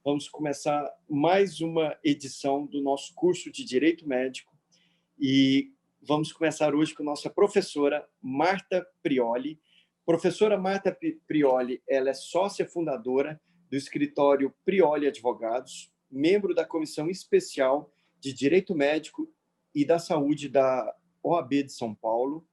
Vamos começar mais uma edição do nosso curso de Direito Médico e vamos começar hoje com a nossa professora Marta Prioli. Professora Marta Prioli, ela é sócia fundadora do escritório Prioli Advogados, membro da Comissão Especial de Direito Médico e da Saúde da OAB de São Paulo.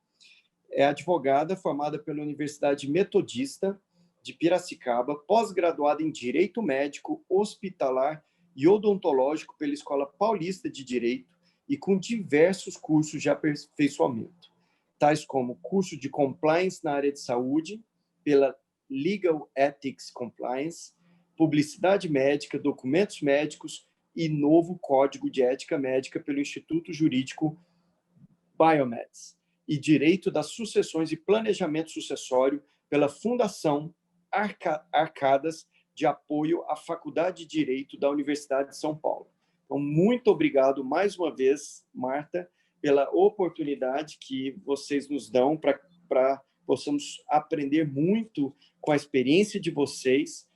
É advogada formada pela Universidade Metodista de Piracicaba, pós-graduada em Direito Médico, Hospitalar e Odontológico pela Escola Paulista de Direito e com diversos cursos de aperfeiçoamento, tais como curso de Compliance na área de saúde, pela Legal Ethics Compliance, Publicidade Médica, Documentos Médicos e novo Código de Ética Médica pelo Instituto Jurídico Biomeds, e Direito das Sucessões e Planejamento Sucessório pela Fundação Arcadas de Apoio à Faculdade de Direito da Universidade de São Paulo. Então, muito obrigado mais uma vez, Marta, pela oportunidade que vocês nos dão para possamos aprender muito com a experiência de vocês,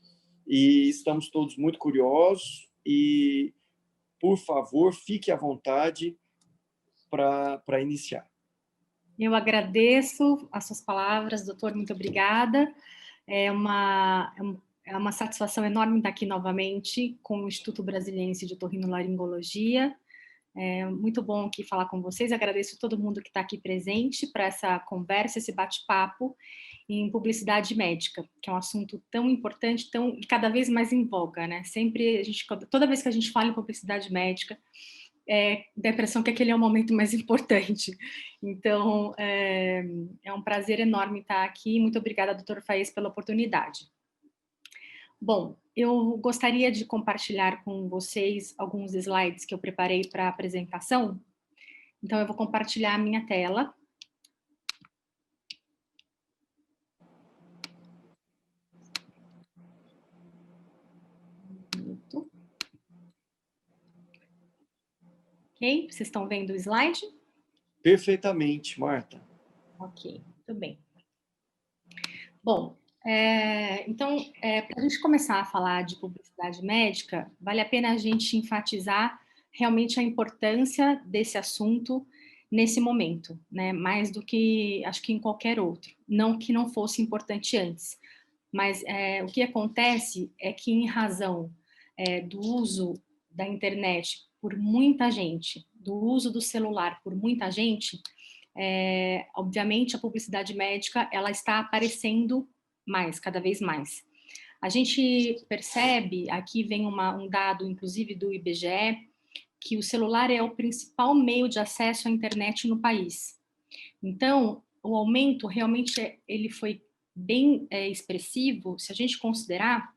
e estamos todos muito curiosos e, por favor, fique à vontade para iniciar. Eu agradeço as suas palavras, doutor, muito obrigada. É uma satisfação enorme estar aqui novamente com o Instituto Brasiliense de Otorrinolaringologia. É muito bom aqui falar com vocês. Agradeço a todo mundo que está aqui presente para essa conversa, esse bate-papo em publicidade médica, que é um assunto tão importante, tão cada vez mais em voga, né? Sempre toda vez que a gente fala em publicidade médica, dá a impressão que aquele é o momento mais importante. Então, é um prazer enorme estar aqui. Muito obrigada, doutor Faes, pela oportunidade. Bom, eu gostaria de compartilhar com vocês alguns slides que eu preparei para a apresentação. Então, eu vou compartilhar a minha tela. Ok? Vocês estão vendo o slide? Perfeitamente, Marta. Ok, muito bem. Bom, então, para a gente começar a falar de publicidade médica, vale a pena a gente enfatizar realmente a importância desse assunto nesse momento, né? Mais do que, acho que em qualquer outro. Não que não fosse importante antes, mas o que acontece é que, em razão do uso da internet por muita gente, do uso do celular por muita gente, obviamente a publicidade médica ela está aparecendo mais, cada vez mais. A gente percebe, aqui vem um dado, inclusive, do IBGE, que o celular é o principal meio de acesso à internet no país. Então, o aumento realmente ele foi bem expressivo, se a gente considerar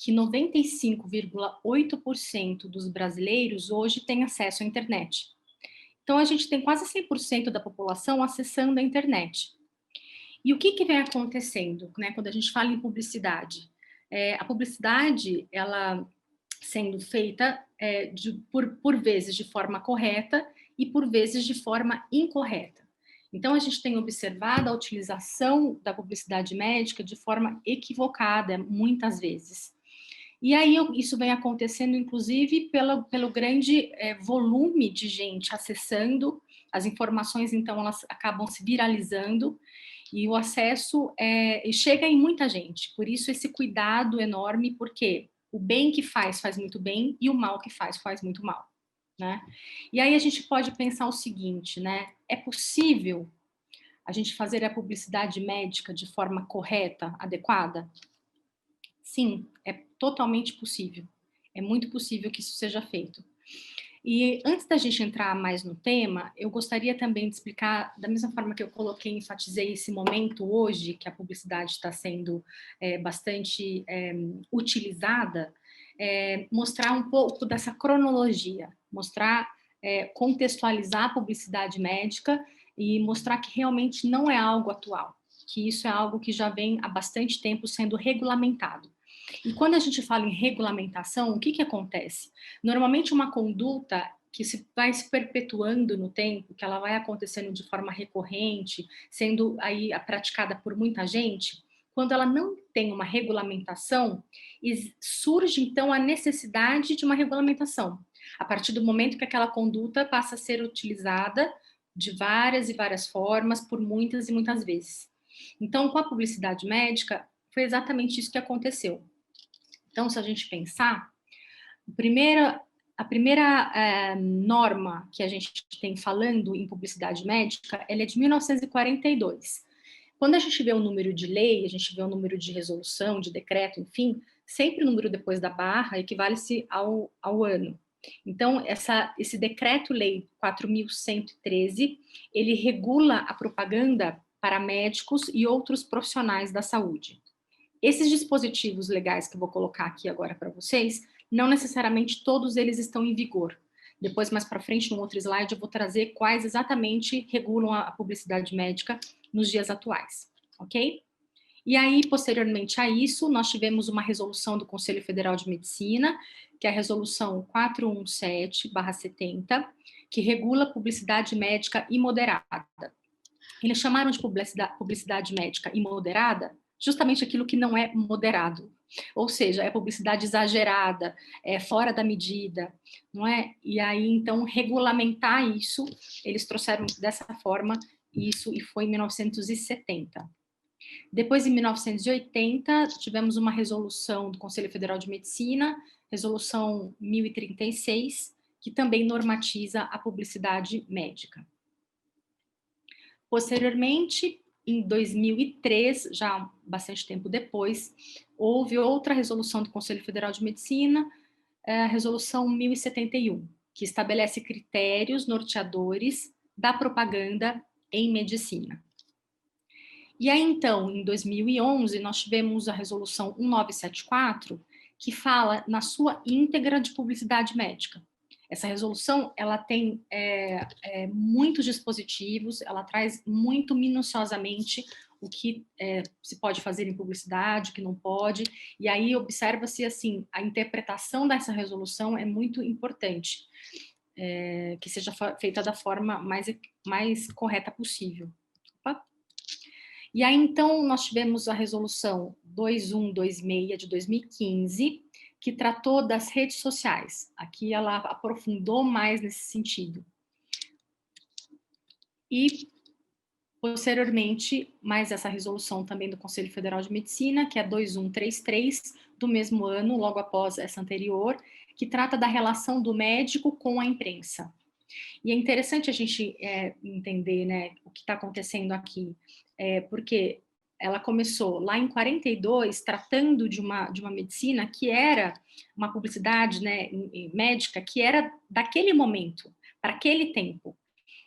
que 95,8% dos brasileiros hoje têm acesso à internet. Então, a gente tem quase 100% da população acessando a internet. E o que vem acontecendo, né, quando a gente fala em publicidade? A publicidade, ela sendo feita por vezes de forma correta e por vezes de forma incorreta. Então, a gente tem observado a utilização da publicidade médica de forma equivocada, muitas vezes. E aí, isso vem acontecendo, inclusive, pelo grande volume de gente acessando as informações, então, elas acabam se viralizando, e o acesso chega em muita gente. Por isso, esse cuidado enorme, porque o bem que faz muito bem, e o mal que faz muito mal, né? E aí, a gente pode pensar o seguinte, né? É possível a gente fazer a publicidade médica de forma correta, adequada? Sim, é totalmente possível. É muito possível que isso seja feito. E antes da gente entrar mais no tema, eu gostaria também de explicar, da mesma forma que eu coloquei, enfatizei esse momento hoje, que a publicidade está sendo bastante utilizada, mostrar um pouco dessa cronologia, contextualizar a publicidade médica e mostrar que realmente não é algo atual, que isso é algo que já vem há bastante tempo sendo regulamentado. E quando a gente fala em regulamentação, o que acontece? Normalmente uma conduta que vai se perpetuando no tempo, que ela vai acontecendo de forma recorrente, sendo aí praticada por muita gente, quando ela não tem uma regulamentação, surge então a necessidade de uma regulamentação, a partir do momento que aquela conduta passa a ser utilizada de várias e várias formas, por muitas e muitas vezes. Então, com a publicidade médica, foi exatamente isso que aconteceu. Então, se a gente pensar, a primeira norma que a gente tem falando em publicidade médica, ela é de 1942. Quando a gente vê o número de lei, a gente vê o número de resolução, de decreto, enfim, sempre o número depois da barra equivale-se ao ano. Então, esse decreto-lei 4.113, ele regula a propaganda para médicos e outros profissionais da saúde. Esses dispositivos legais que eu vou colocar aqui agora para vocês, não necessariamente todos eles estão em vigor. Depois, mais para frente, num outro slide, eu vou trazer quais exatamente regulam a publicidade médica nos dias atuais, ok? E aí, posteriormente a isso, nós tivemos uma resolução do Conselho Federal de Medicina, que é a resolução 417/70, que regula a publicidade médica imoderada. Eles chamaram de publicidade médica imoderada justamente aquilo que não é moderado, ou seja, é publicidade exagerada, é fora da medida, não é? E aí, então, regulamentar isso, eles trouxeram dessa forma isso, e foi em 1970. Depois, em 1980, tivemos uma resolução do Conselho Federal de Medicina, resolução 1036, que também normatiza a publicidade médica. Posteriormente, em 2003, já bastante tempo depois, houve outra resolução do Conselho Federal de Medicina, a resolução 1071, que estabelece critérios norteadores da propaganda em medicina. E aí, então, em 2011, nós tivemos a resolução 1974, que fala na sua íntegra de publicidade médica. Essa resolução, ela tem muitos dispositivos, ela traz muito minuciosamente o que se pode fazer em publicidade, o que não pode, e aí observa-se, assim, a interpretação dessa resolução é muito importante, que seja feita da forma mais correta possível. Opa. E aí, então, nós tivemos a resolução 2126 de 2015, que tratou das redes sociais. Aqui ela aprofundou mais nesse sentido. E, posteriormente, mais essa resolução também do Conselho Federal de Medicina, que é 2133, do mesmo ano, logo após essa anterior, que trata da relação do médico com a imprensa. E é interessante a gente entender, né, o que está acontecendo aqui, porque ela começou lá em 42, tratando de uma medicina que era uma publicidade, né, médica, que era daquele momento, para aquele tempo.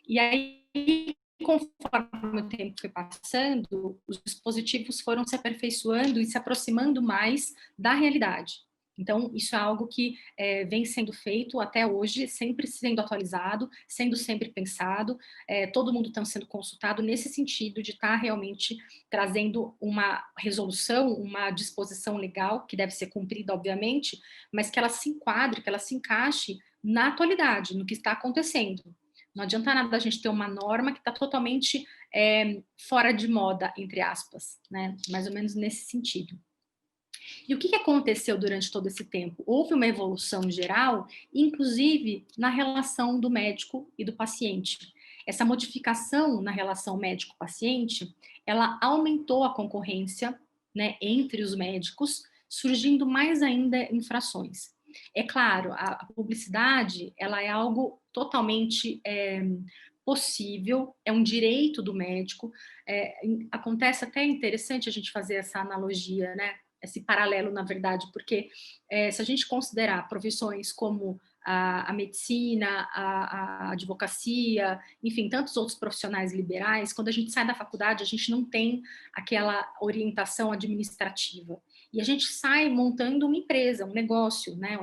E aí, conforme o tempo foi passando, os dispositivos foram se aperfeiçoando e se aproximando mais da realidade. Então, isso é algo que vem sendo feito até hoje, sempre sendo atualizado, sendo sempre pensado, todo mundo está sendo consultado nesse sentido de estar realmente trazendo uma resolução, uma disposição legal, que deve ser cumprida, obviamente, mas que ela se enquadre, que ela se encaixe na atualidade, no que está acontecendo. Não adianta nada a gente ter uma norma que está totalmente fora de moda, entre aspas, né? Mais ou menos nesse sentido. E o que aconteceu durante todo esse tempo? Houve uma evolução geral, inclusive na relação do médico e do paciente. Essa modificação na relação médico-paciente, ela aumentou a concorrência, né, entre os médicos, surgindo mais ainda infrações. É claro, a publicidade, ela é algo totalmente possível, é um direito do médico. Acontece até interessante a gente fazer essa analogia, né? Esse paralelo, na verdade, porque se a gente considerar profissões como a medicina, a advocacia, enfim, tantos outros profissionais liberais, quando a gente sai da faculdade, a gente não tem aquela orientação administrativa. E a gente sai montando uma empresa, um negócio, né?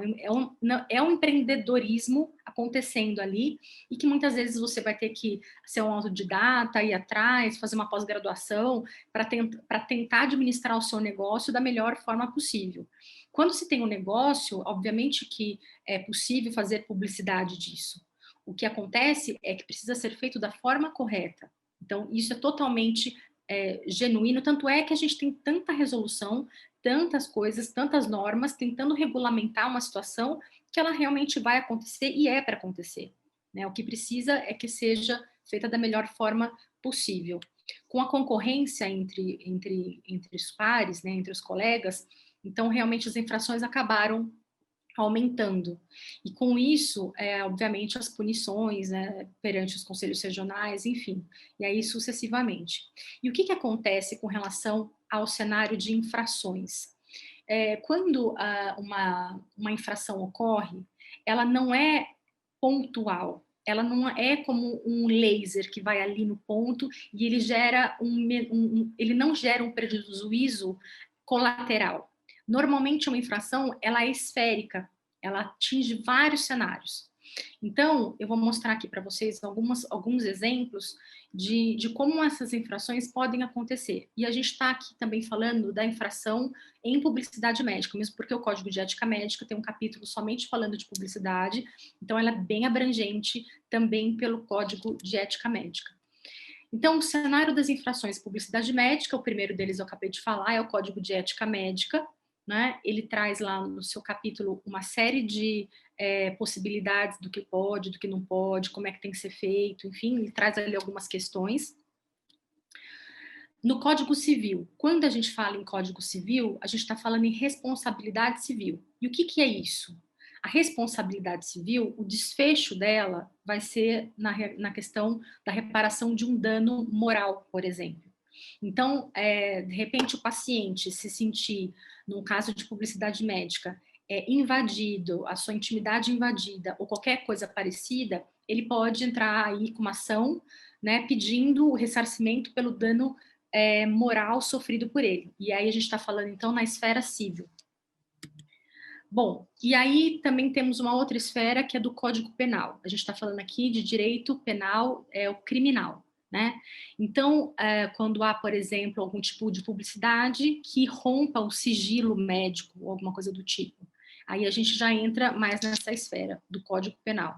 É um empreendedorismo acontecendo ali, e que muitas vezes você vai ter que ser um autodidata, ir atrás, fazer uma pós-graduação, para tentar administrar o seu negócio da melhor forma possível. Quando se tem um negócio, obviamente que é possível fazer publicidade disso. O que acontece é que precisa ser feito da forma correta. Então, isso é totalmente genuíno, tanto é que a gente tem tanta resolução, tantas coisas, tantas normas, tentando regulamentar uma situação que ela realmente vai acontecer e é para acontecer, né? O que precisa é que seja feita da melhor forma possível. Com a concorrência entre os pares, né, entre os colegas, então realmente as infrações acabaram aumentando. E com isso, obviamente, as punições, né, perante os conselhos regionais, enfim, e aí sucessivamente. E o que acontece com relação ao cenário de infrações? Quando uma infração ocorre, ela não é pontual, ela não é como um laser que vai ali no ponto e ele gera ele não gera um prejuízo colateral. Normalmente uma infração ela é esférica, ela atinge vários cenários. Então, eu vou mostrar aqui para vocês alguns exemplos de como essas infrações podem acontecer. E a gente está aqui também falando da infração em publicidade médica, mesmo porque o Código de Ética Médica tem um capítulo somente falando de publicidade, então ela é bem abrangente também pelo Código de Ética Médica. Então, o cenário das infrações em publicidade médica, o primeiro deles eu acabei de falar, é o Código de Ética Médica, né? Ele traz lá no seu capítulo uma série de possibilidades do que pode, do que não pode, como é que tem que ser feito, enfim, ele traz ali algumas questões. No Código Civil, quando a gente fala em Código Civil, a gente está falando em responsabilidade civil. E o que é isso? A responsabilidade civil, o desfecho dela vai ser na questão da reparação de um dano moral, por exemplo. Então, de repente, o paciente se sentir, num caso de publicidade médica, invadido, a sua intimidade invadida ou qualquer coisa parecida, ele pode entrar aí com uma ação, né, pedindo o ressarcimento pelo dano moral sofrido por ele. E aí a gente está falando, então, na esfera civil. Bom, e aí também temos uma outra esfera que é do Código Penal. A gente está falando aqui de direito penal, o criminal, né? Então, quando há, por exemplo, algum tipo de publicidade que rompa o sigilo médico ou alguma coisa do tipo, aí a gente já entra mais nessa esfera do Código Penal.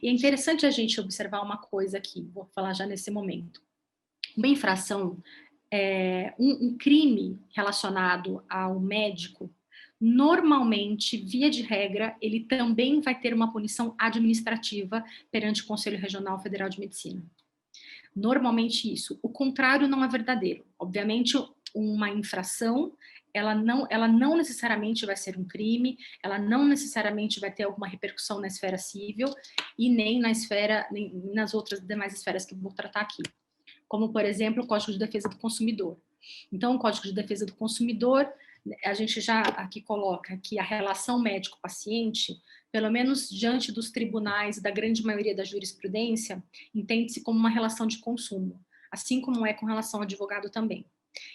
E é interessante a gente observar uma coisa aqui, vou falar já nesse momento. Uma infração, um crime relacionado ao médico, normalmente, via de regra, ele também vai ter uma punição administrativa perante o Conselho Regional Federal de Medicina. Normalmente isso. O contrário não é verdadeiro. Obviamente, uma infração, ela não necessariamente vai ser um crime, ela não necessariamente vai ter alguma repercussão na esfera civil e nem nas outras demais esferas que eu vou tratar aqui. Como, por exemplo, o Código de Defesa do Consumidor. Então, o Código de Defesa do Consumidor, a gente já aqui coloca que a relação médico-paciente, pelo menos diante dos tribunais da grande maioria da jurisprudência, entende-se como uma relação de consumo, assim como é com relação ao advogado também.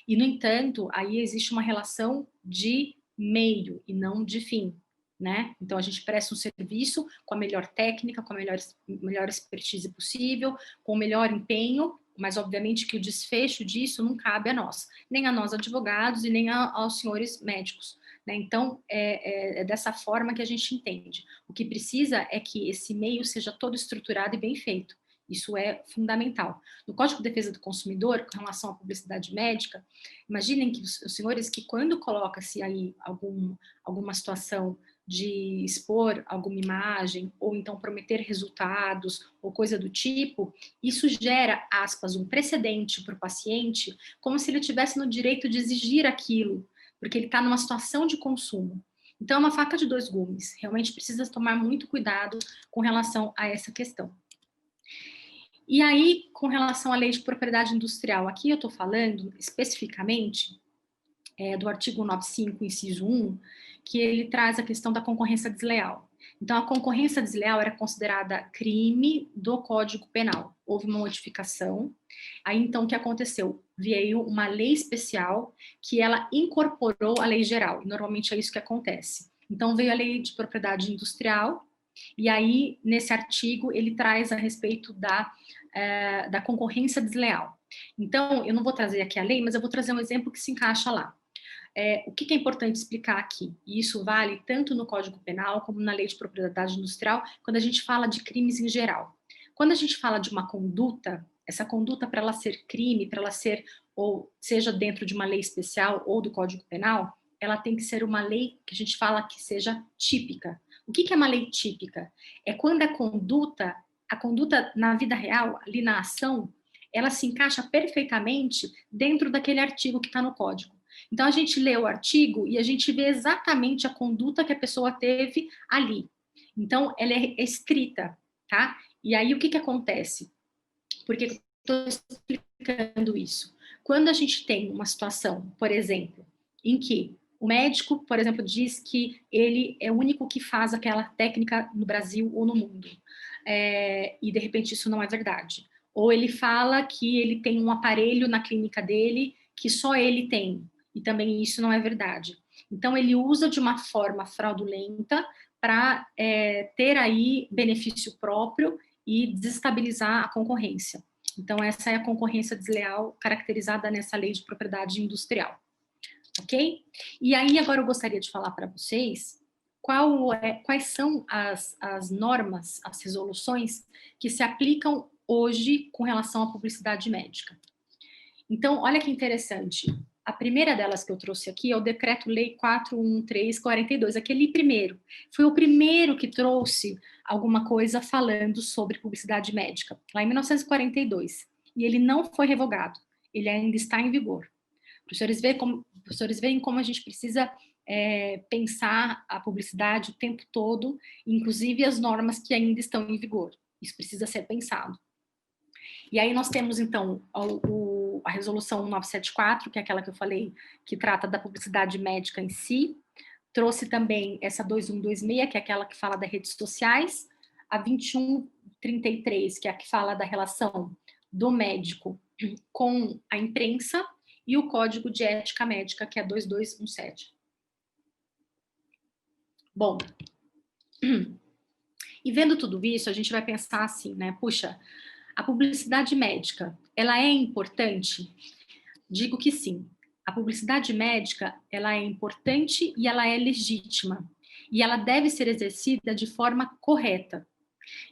E, no entanto, aí existe uma relação de meio e não de fim, né? Então, a gente presta um serviço com a melhor técnica, com a melhor expertise possível, com o melhor empenho, mas obviamente que o desfecho disso não cabe a nós, nem a nós advogados e nem aos senhores médicos, né? Então, é dessa forma que a gente entende. O que precisa é que esse meio seja todo estruturado e bem feito. Isso é fundamental. No Código de Defesa do Consumidor, com relação à publicidade médica, imaginem que os senhores que quando coloca-se aí alguma situação de expor alguma imagem, ou então prometer resultados, ou coisa do tipo, isso gera, aspas, um precedente para o paciente, como se ele tivesse no direito de exigir aquilo, porque ele está numa situação de consumo. Então, é uma faca de dois gumes. Realmente precisa tomar muito cuidado com relação a essa questão. E aí, com relação à lei de propriedade industrial, aqui eu estou falando especificamente do artigo 95, inciso 1, que ele traz a questão da concorrência desleal. Então, a concorrência desleal era considerada crime do Código Penal. Houve uma modificação. Aí, então, o que aconteceu? Veio uma lei especial que ela incorporou a lei geral. E, normalmente, é isso que acontece. Então, veio a lei de propriedade industrial, e aí, nesse artigo, ele traz a respeito da concorrência desleal. Então, eu não vou trazer aqui a lei, mas eu vou trazer um exemplo que se encaixa lá. O que é importante explicar aqui? E isso vale tanto no Código Penal como na Lei de Propriedade Industrial, quando a gente fala de crimes em geral. Quando a gente fala de uma conduta, essa conduta, para ela ser crime, para ela ser, ou seja dentro de uma lei especial ou do Código Penal, ela tem que ser uma lei que a gente fala que seja típica. O que é uma lei típica? É quando a conduta na vida real, ali na ação, ela se encaixa perfeitamente dentro daquele artigo que está no código. Então, a gente lê o artigo e a gente vê exatamente a conduta que a pessoa teve ali. Então, ela é escrita, tá? E aí, o que acontece? Por que eu estou explicando isso? Quando a gente tem uma situação, por exemplo, em que o médico, por exemplo, diz que ele é o único que faz aquela técnica no Brasil ou no mundo, e de repente isso não é verdade. Ou ele fala que ele tem um aparelho na clínica dele que só ele tem, e também isso não é verdade. Então, ele usa de uma forma fraudulenta para ter aí benefício próprio e desestabilizar a concorrência. Então, essa é a concorrência desleal caracterizada nessa lei de propriedade industrial. Ok? E aí, agora eu gostaria de falar para vocês quais são as normas, as resoluções que se aplicam hoje com relação à publicidade médica. Então, olha que interessante. A primeira delas que eu trouxe aqui é o Decreto-Lei 413/42, aquele primeiro. Foi o primeiro que trouxe alguma coisa falando sobre publicidade médica, lá em 1942. E ele não foi revogado, ele ainda está em vigor. Para os senhores veem como a gente precisa pensar a publicidade o tempo todo, inclusive as normas que ainda estão em vigor. Isso precisa ser pensado. E aí nós temos, então, a resolução 1974, que é aquela que eu falei, que trata da publicidade médica em si. Trouxe também essa 2126, que é aquela que fala das redes sociais. A 2133, que é a que fala da relação do médico com a imprensa. E o Código de Ética Médica, que é 2217. Bom, e vendo tudo isso, a gente vai pensar assim, né? Puxa, a publicidade médica, ela é importante? Digo que sim. A publicidade médica, ela é importante e ela é legítima. E ela deve ser exercida de forma correta.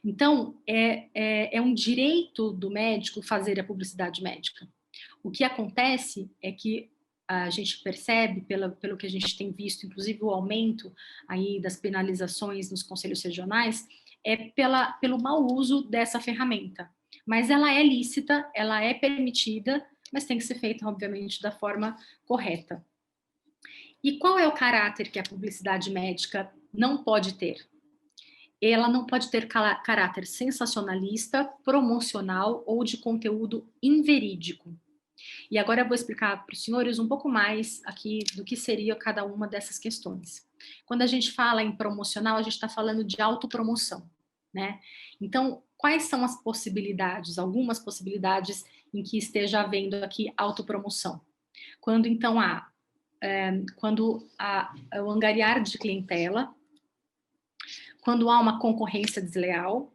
Então, é um direito do médico fazer a publicidade médica. O que acontece é que a gente percebe, pelo que a gente tem visto, inclusive o aumento aí das penalizações nos conselhos regionais, pelo mau uso dessa ferramenta. Mas ela é lícita, ela é permitida, mas tem que ser feita, obviamente, da forma correta. E qual é o caráter que a publicidade médica não pode ter? Ela não pode ter caráter sensacionalista, promocional ou de conteúdo inverídico. E agora eu vou explicar para os senhores um pouco mais aqui do que seria cada uma dessas questões. Quando a gente fala em promocional, a gente está falando de autopromoção, né? Então, quais são as possibilidades, algumas possibilidades em que esteja havendo aqui autopromoção? Quando, então, o angariar de clientela, quando há uma concorrência desleal,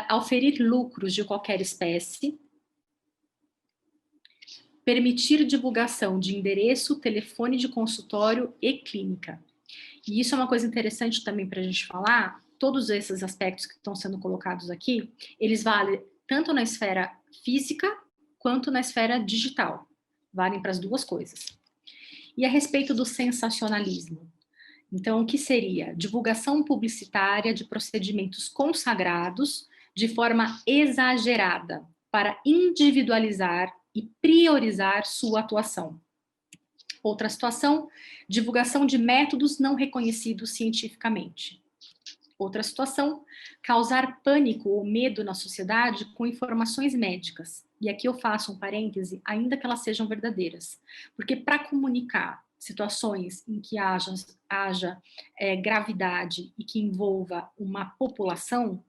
auferir lucros de qualquer espécie, permitir divulgação de endereço, telefone de consultório e clínica. E isso é uma coisa interessante também para a gente falar, todos esses aspectos que estão sendo colocados aqui, eles valem tanto na esfera física quanto na esfera digital. Valem para as duas coisas. E a respeito do sensacionalismo? Então, o que seria? Divulgação publicitária de procedimentos consagrados de forma exagerada para individualizar e priorizar sua atuação. Outra situação, divulgação de métodos não reconhecidos cientificamente. Outra situação, causar pânico ou medo na sociedade com informações médicas. E aqui eu faço um parêntese, ainda que elas sejam verdadeiras. Porque para comunicar situações em que haja gravidade e que envolva uma população,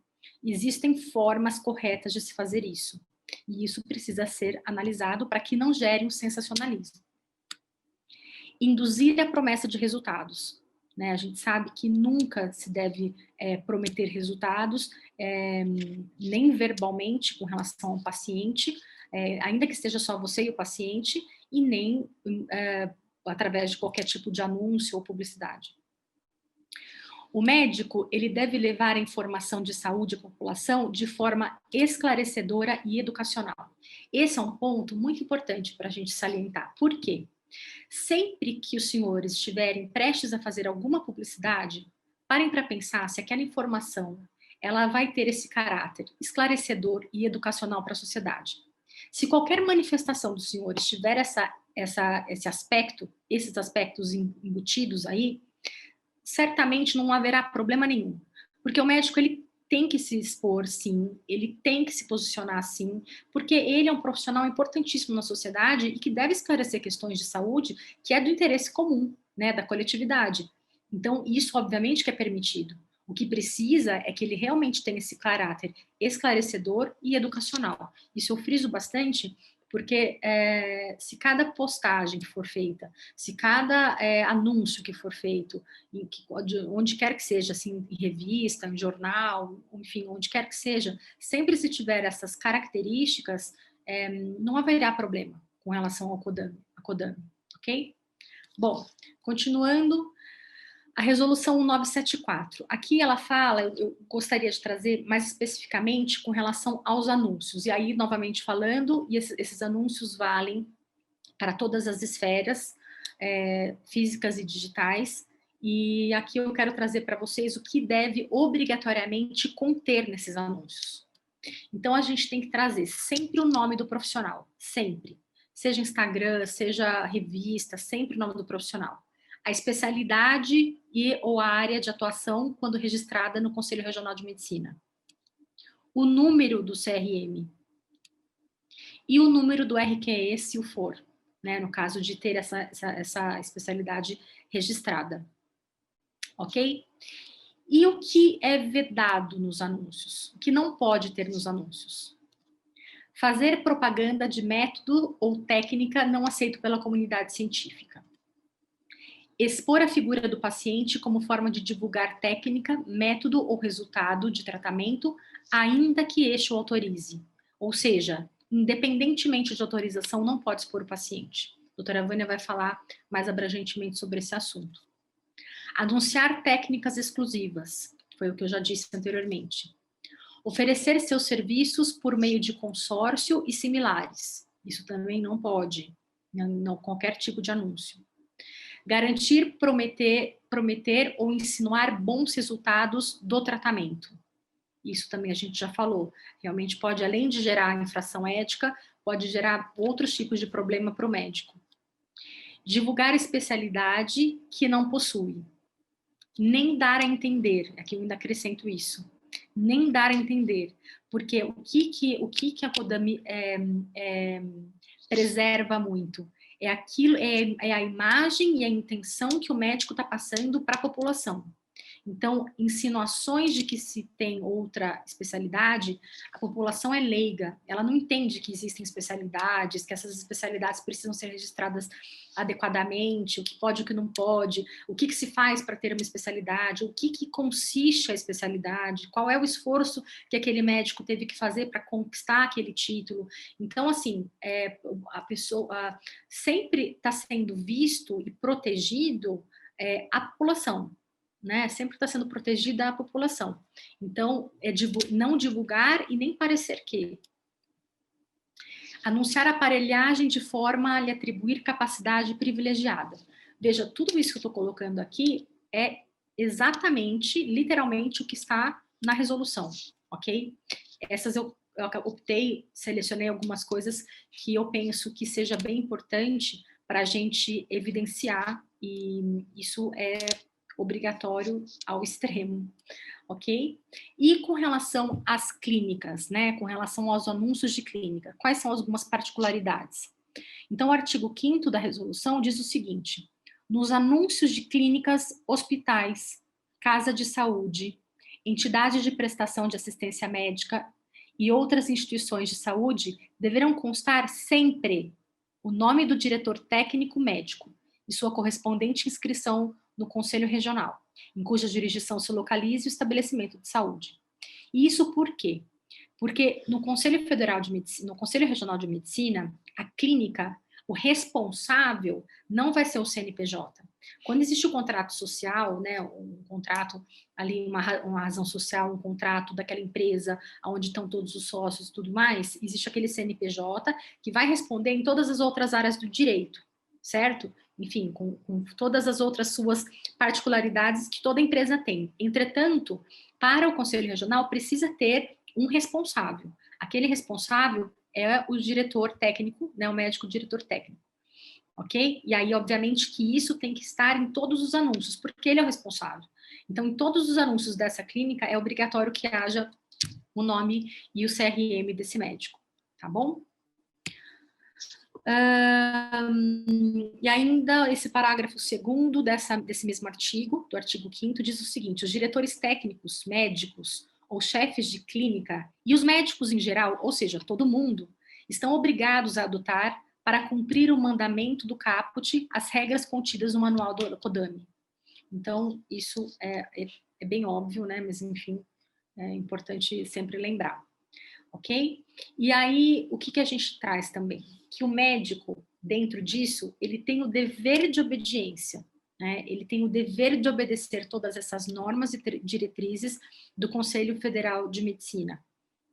existem formas corretas de se fazer isso. E isso precisa ser analisado para que não gere um sensacionalismo. Induzir a promessa de resultados. Né? A gente sabe que nunca se deve prometer resultados, nem verbalmente com relação ao paciente, ainda que esteja só você e o paciente, e nem através de qualquer tipo de anúncio ou publicidade. O médico, ele deve levar a informação de saúde à população de forma esclarecedora e educacional. Esse é um ponto muito importante para a gente salientar. Por quê? Sempre que os senhores estiverem prestes a fazer alguma publicidade, parem para pensar se aquela informação ela vai ter esse caráter esclarecedor e educacional para a sociedade. Se qualquer manifestação dos senhores tiver esses aspectos embutidos aí, certamente não haverá problema nenhum, porque o médico ele tem que se expor, sim, ele tem que se posicionar, sim, porque ele é um profissional importantíssimo na sociedade e que deve esclarecer questões de saúde que é do interesse comum, né, da coletividade. Então, isso obviamente que é permitido. O que precisa é que ele realmente tenha esse caráter esclarecedor e educacional. Isso eu friso bastante, porque se cada postagem que for feita, se cada anúncio que for feito, onde quer que seja, assim, em revista, em jornal, enfim, onde quer que seja, sempre se tiver essas características, não haverá problema com relação ao CODAMI, ok? Bom, continuando, a resolução 974. Aqui ela fala, eu gostaria de trazer mais especificamente com relação aos anúncios. E aí, novamente falando, e esses anúncios valem para todas as esferas, físicas e digitais. E aqui eu quero trazer para vocês o que deve obrigatoriamente conter nesses anúncios. Então, a gente tem que trazer sempre o nome do profissional, sempre. Seja Instagram, seja revista, sempre o nome do profissional. A especialidade ou a área de atuação quando registrada no Conselho Regional de Medicina. O número do CRM. E o número do RQE, se o for, né, no caso de ter essa especialidade registrada. Ok? E o que é vedado nos anúncios? O que não pode ter nos anúncios? Fazer propaganda de método ou técnica não aceito pela comunidade científica. Expor a figura do paciente como forma de divulgar técnica, método ou resultado de tratamento, ainda que este o autorize. Ou seja, independentemente de autorização, não pode expor o paciente. A doutora Vânia vai falar mais abrangentemente sobre esse assunto. Anunciar técnicas exclusivas, foi o que eu já disse anteriormente. Oferecer seus serviços por meio de consórcio e similares. Isso também não pode, não qualquer tipo de anúncio. Garantir, prometer ou insinuar bons resultados do tratamento. Isso também a gente já falou. Realmente pode, além de gerar infração ética, pode gerar outros tipos de problema para o médico. Divulgar especialidade que não possui. Nem dar a entender, aqui eu ainda acrescento isso, nem dar a entender, porque o que a CODAMI preserva muito? É aquilo, é a imagem e a intenção que o médico está passando para a população. Então, insinuações de que se tem outra especialidade, a população é leiga, ela não entende que existem especialidades, que essas especialidades precisam ser registradas adequadamente, o que pode e o que não pode, o que se faz para ter uma especialidade, o que consiste a especialidade, qual é o esforço que aquele médico teve que fazer para conquistar aquele título. Então, assim, a pessoa sempre está sendo visto e protegido a população, né? Sempre está sendo protegida a população. Então, não divulgar e nem parecer que. Anunciar aparelhagem de forma a lhe atribuir capacidade privilegiada. Veja, tudo isso que eu estou colocando aqui é exatamente, literalmente, o que está na resolução, ok? Essas eu selecionei algumas coisas que eu penso que seja bem importante para a gente evidenciar, e isso é obrigatório ao extremo, ok? E com relação às clínicas, né, com relação aos anúncios de clínica, quais são algumas particularidades? Então, o artigo 5º da resolução diz o seguinte: nos anúncios de clínicas, hospitais, casa de saúde, entidades de prestação de assistência médica e outras instituições de saúde deverão constar sempre o nome do diretor técnico médico e sua correspondente inscrição no Conselho Regional, em cuja jurisdição se localize o estabelecimento de saúde. E isso por quê? Porque no Conselho Federal de Medicina, no Conselho Regional de Medicina, a clínica, o responsável não vai ser o CNPJ. Quando existe o contrato social, né, um contrato ali, uma razão social, um contrato daquela empresa onde estão todos os sócios e tudo mais, existe aquele CNPJ que vai responder em todas as outras áreas do direito, certo? Enfim, com todas as outras suas particularidades que toda empresa tem. Entretanto, para o Conselho Regional, precisa ter um responsável. Aquele responsável é o diretor técnico, né, o médico diretor técnico, ok? E aí, obviamente, que isso tem que estar em todos os anúncios, porque ele é o responsável. Então, em todos os anúncios dessa clínica, é obrigatório que haja o nome e o CRM desse médico, tá bom? E ainda esse parágrafo 2º desse mesmo artigo, do artigo 5º, diz o seguinte: os diretores técnicos, médicos ou chefes de clínica e os médicos em geral, ou seja, todo mundo, estão obrigados a adotar, para cumprir o mandamento do caput, as regras contidas no manual do CODAMI. Então, isso é bem óbvio, né? Mas, enfim, é importante sempre lembrar. Ok? E aí, o que a gente traz também? Que o médico, dentro disso, ele tem o dever de obediência, né? Ele tem o dever de obedecer todas essas normas e diretrizes do Conselho Federal de Medicina,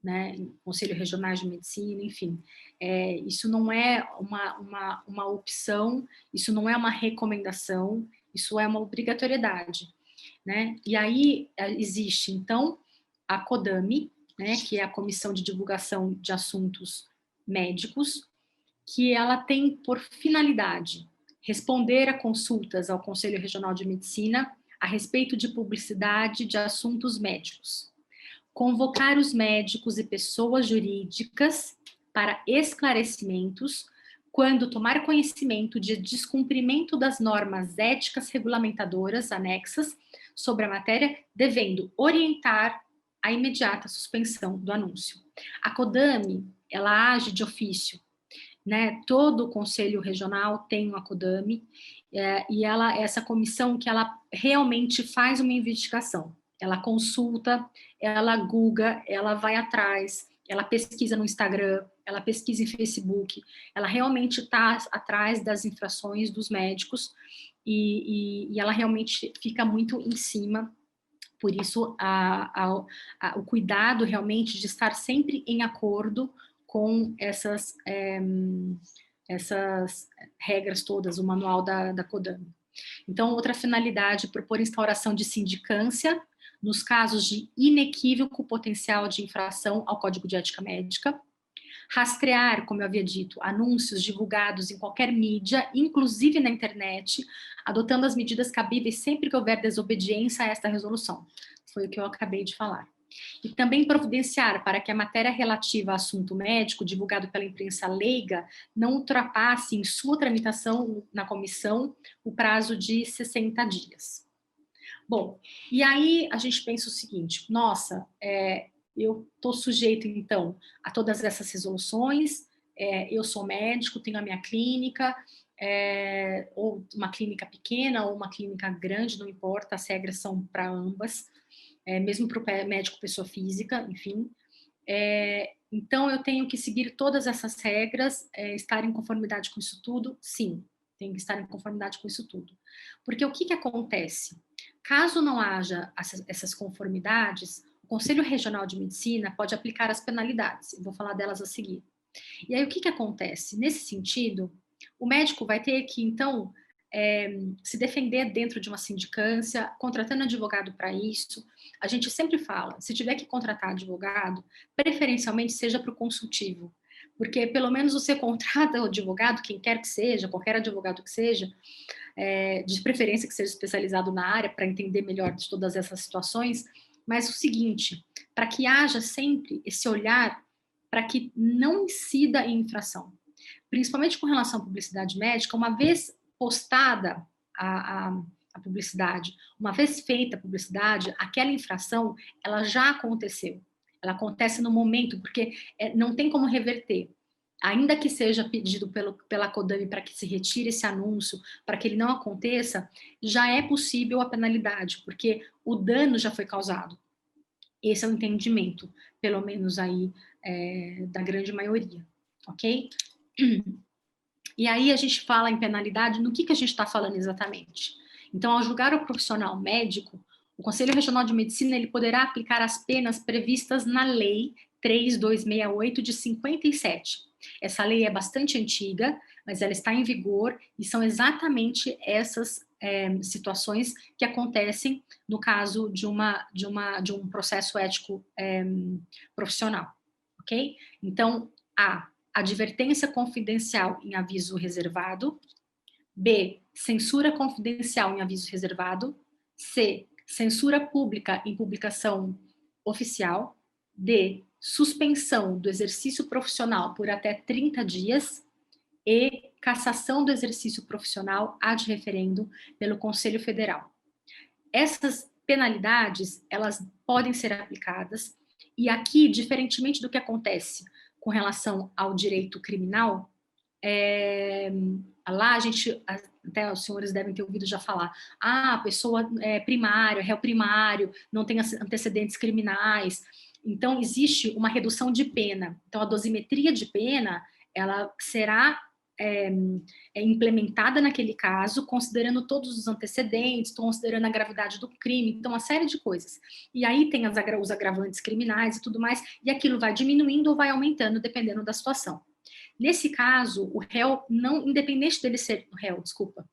né? Conselho Regional de Medicina, enfim. Isso não é uma opção, isso não é uma recomendação, isso é uma obrigatoriedade, né? E aí existe, então, a CODAMI, né, que é a Comissão de Divulgação de Assuntos Médicos, que ela tem por finalidade responder a consultas ao Conselho Regional de Medicina a respeito de publicidade de assuntos médicos, convocar os médicos e pessoas jurídicas para esclarecimentos quando tomar conhecimento de descumprimento das normas éticas regulamentadoras anexas sobre a matéria, devendo orientar a imediata suspensão do anúncio. A CODAMI, ela age de ofício, né? Todo o Conselho Regional tem uma CODAMI, e essa comissão que ela realmente faz uma investigação. Ela consulta, ela googa, ela vai atrás, ela pesquisa no Instagram, ela pesquisa em Facebook, ela realmente está atrás das infrações dos médicos e ela realmente fica muito em cima. Por isso, o cuidado realmente de estar sempre em acordo com essas regras todas, o manual da CODAMI. Então, outra finalidade, propor instauração de sindicância nos casos de inequívoco potencial de infração ao Código de Ética Médica, rastrear, como eu havia dito, anúncios divulgados em qualquer mídia, inclusive na internet, adotando as medidas cabíveis sempre que houver desobediência a esta resolução. Foi o que eu acabei de falar. E também providenciar para que a matéria relativa a assunto médico, divulgado pela imprensa leiga, não ultrapasse em sua tramitação na comissão o prazo de 60 dias. Bom, e aí a gente pensa o seguinte: nossa, eu estou sujeito, então, a todas essas resoluções, eu sou médico, tenho a minha clínica, ou uma clínica pequena ou uma clínica grande, não importa, as regras são para ambas, mesmo para o médico pessoa física, enfim. Então, eu tenho que seguir todas essas regras, estar em conformidade com isso tudo? Sim, tenho que estar em conformidade com isso tudo. Porque o que acontece? Caso não haja essas conformidades, o Conselho Regional de Medicina pode aplicar as penalidades, eu vou falar delas a seguir. E aí, o que acontece? Nesse sentido, o médico vai ter que, então, se defender dentro de uma sindicância, contratando advogado para isso. A gente sempre fala, se tiver que contratar advogado, preferencialmente seja para o consultivo, porque pelo menos você contrata o advogado, quem quer que seja, qualquer advogado que seja, de preferência que seja especializado na área, para entender melhor de todas essas situações, mas o seguinte, para que haja sempre esse olhar para que não incida em infração, principalmente com relação à publicidade médica. Uma vez postada a publicidade, uma vez feita a publicidade, aquela infração, ela já aconteceu, ela acontece no momento, porque não tem como reverter. Ainda que seja pedido pela CODAMI para que se retire esse anúncio, para que ele não aconteça, já é possível a penalidade, porque o dano já foi causado. Esse é o entendimento, pelo menos aí, da grande maioria, ok? E aí a gente fala em penalidade, no que a gente está falando exatamente? Então, ao julgar o profissional médico, o Conselho Regional de Medicina ele poderá aplicar as penas previstas na Lei 3.268 de 57. Essa lei é bastante antiga, mas ela está em vigor e são exatamente essas situações que acontecem no caso de um processo ético profissional, ok? Então, A, advertência confidencial em aviso reservado. B, censura confidencial em aviso reservado. C, censura pública em publicação oficial. D, suspensão do exercício profissional por até 30 dias. E cassação do exercício profissional ad referendo pelo Conselho Federal. Essas penalidades, elas podem ser aplicadas, e aqui, diferentemente do que acontece com relação ao direito criminal, lá a gente, até os senhores devem ter ouvido já falar, a pessoa é primária, réu primário, não tem antecedentes criminais, então existe uma redução de pena. Então a dosimetria de pena, ela será implementada naquele caso, considerando todos os antecedentes, considerando a gravidade do crime, então uma série de coisas. E aí tem os agravantes criminais e tudo mais, e aquilo vai diminuindo ou vai aumentando, dependendo da situação. Nesse caso, o réu, não, independente dele ser o réu, desculpa,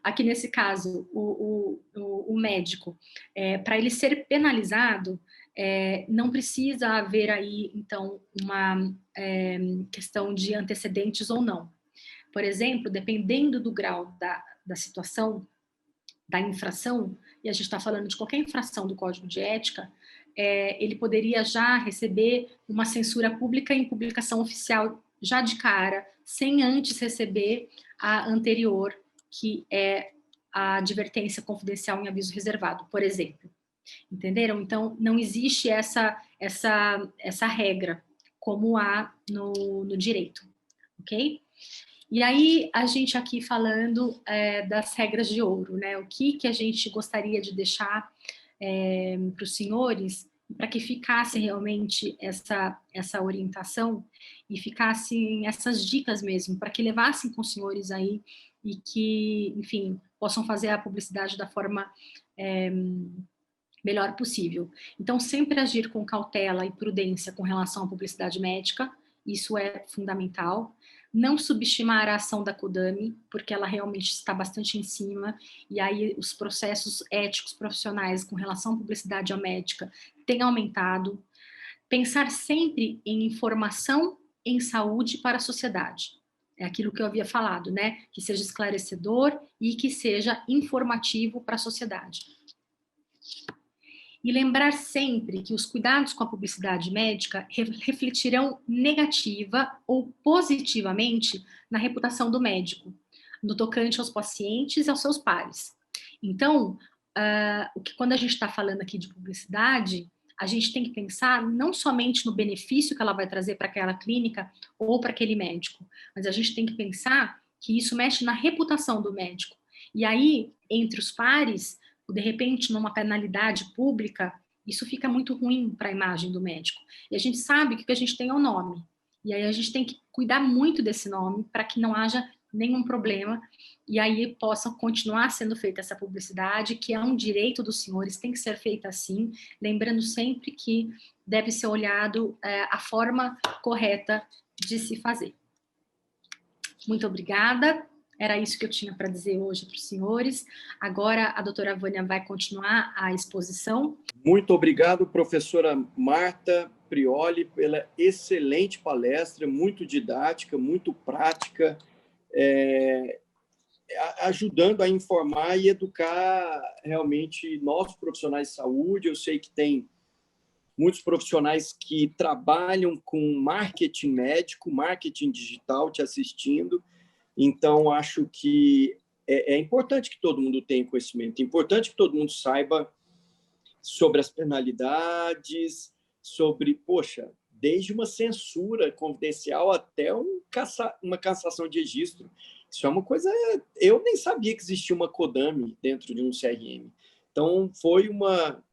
aqui nesse caso, o médico, para ele ser penalizado, não precisa haver aí, então, uma questão de antecedentes ou não. Por exemplo, dependendo do grau da situação, da infração, e a gente está falando de qualquer infração do Código de Ética, ele poderia já receber uma censura pública em publicação oficial já de cara, sem antes receber a anterior, que é a advertência confidencial em aviso reservado, por exemplo. Entenderam? Então, não existe essa regra como há no direito, ok? E aí, a gente aqui falando das regras de ouro, né? O que a gente gostaria de deixar para os senhores, para que ficasse realmente essa orientação e ficassem essas dicas mesmo, para que levassem com os senhores aí e que, enfim, possam fazer a publicidade da forma melhor possível. Então, sempre agir com cautela e prudência com relação à publicidade médica, isso é fundamental. Não subestimar a ação da CODAME, porque ela realmente está bastante em cima, e aí os processos éticos profissionais com relação à publicidade médica têm aumentado. Pensar sempre em informação em saúde para a sociedade. É aquilo que eu havia falado, né? Que seja esclarecedor e que seja informativo para a sociedade. E lembrar sempre que os cuidados com a publicidade médica refletirão negativa ou positivamente na reputação do médico, no tocante aos pacientes e aos seus pares. Então, quando a gente está falando aqui de publicidade, a gente tem que pensar não somente no benefício que ela vai trazer para aquela clínica ou para aquele médico, mas a gente tem que pensar que isso mexe na reputação do médico. E aí, entre os pares, de repente, numa penalidade pública, isso fica muito ruim para a imagem do médico. E a gente sabe que o que a gente tem é o nome. E aí a gente tem que cuidar muito desse nome para que não haja nenhum problema e aí possa continuar sendo feita essa publicidade, que é um direito dos senhores, tem que ser feita assim, lembrando sempre que deve ser olhado a forma correta de se fazer. Muito obrigada. Era isso que eu tinha para dizer hoje para os senhores. Agora a doutora Vânia vai continuar a exposição. Muito obrigado, professora Marta Prioli, pela excelente palestra, muito didática, muito prática, ajudando a informar e educar realmente nós, profissionais de saúde. Eu sei que tem muitos profissionais que trabalham com marketing médico, marketing digital te assistindo. Então, acho que é importante que todo mundo tenha conhecimento, é importante que todo mundo saiba sobre as penalidades, sobre, poxa, desde uma censura confidencial até uma cassação de registro. Isso é uma coisa... Eu nem sabia que existia uma CODAME dentro de um CRM. Então, foi uma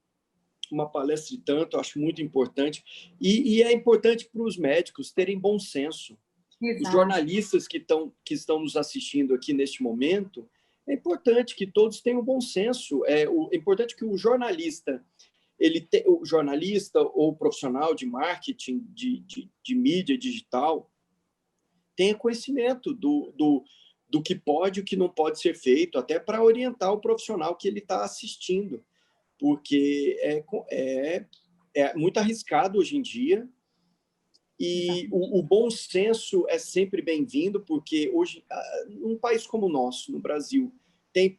palestra de tanto, acho muito importante. E é importante para os médicos terem bom senso. Exato. Os jornalistas que estão nos assistindo aqui neste momento, É importante que todos tenham bom senso. É importante que o jornalista, o jornalista ou o profissional de marketing, de mídia digital, tenha conhecimento do que pode e o que não pode ser feito, até para orientar o profissional que ele está assistindo, porque é muito arriscado hoje em dia. E o bom senso é sempre bem-vindo, porque hoje, num país como o nosso, no Brasil, tem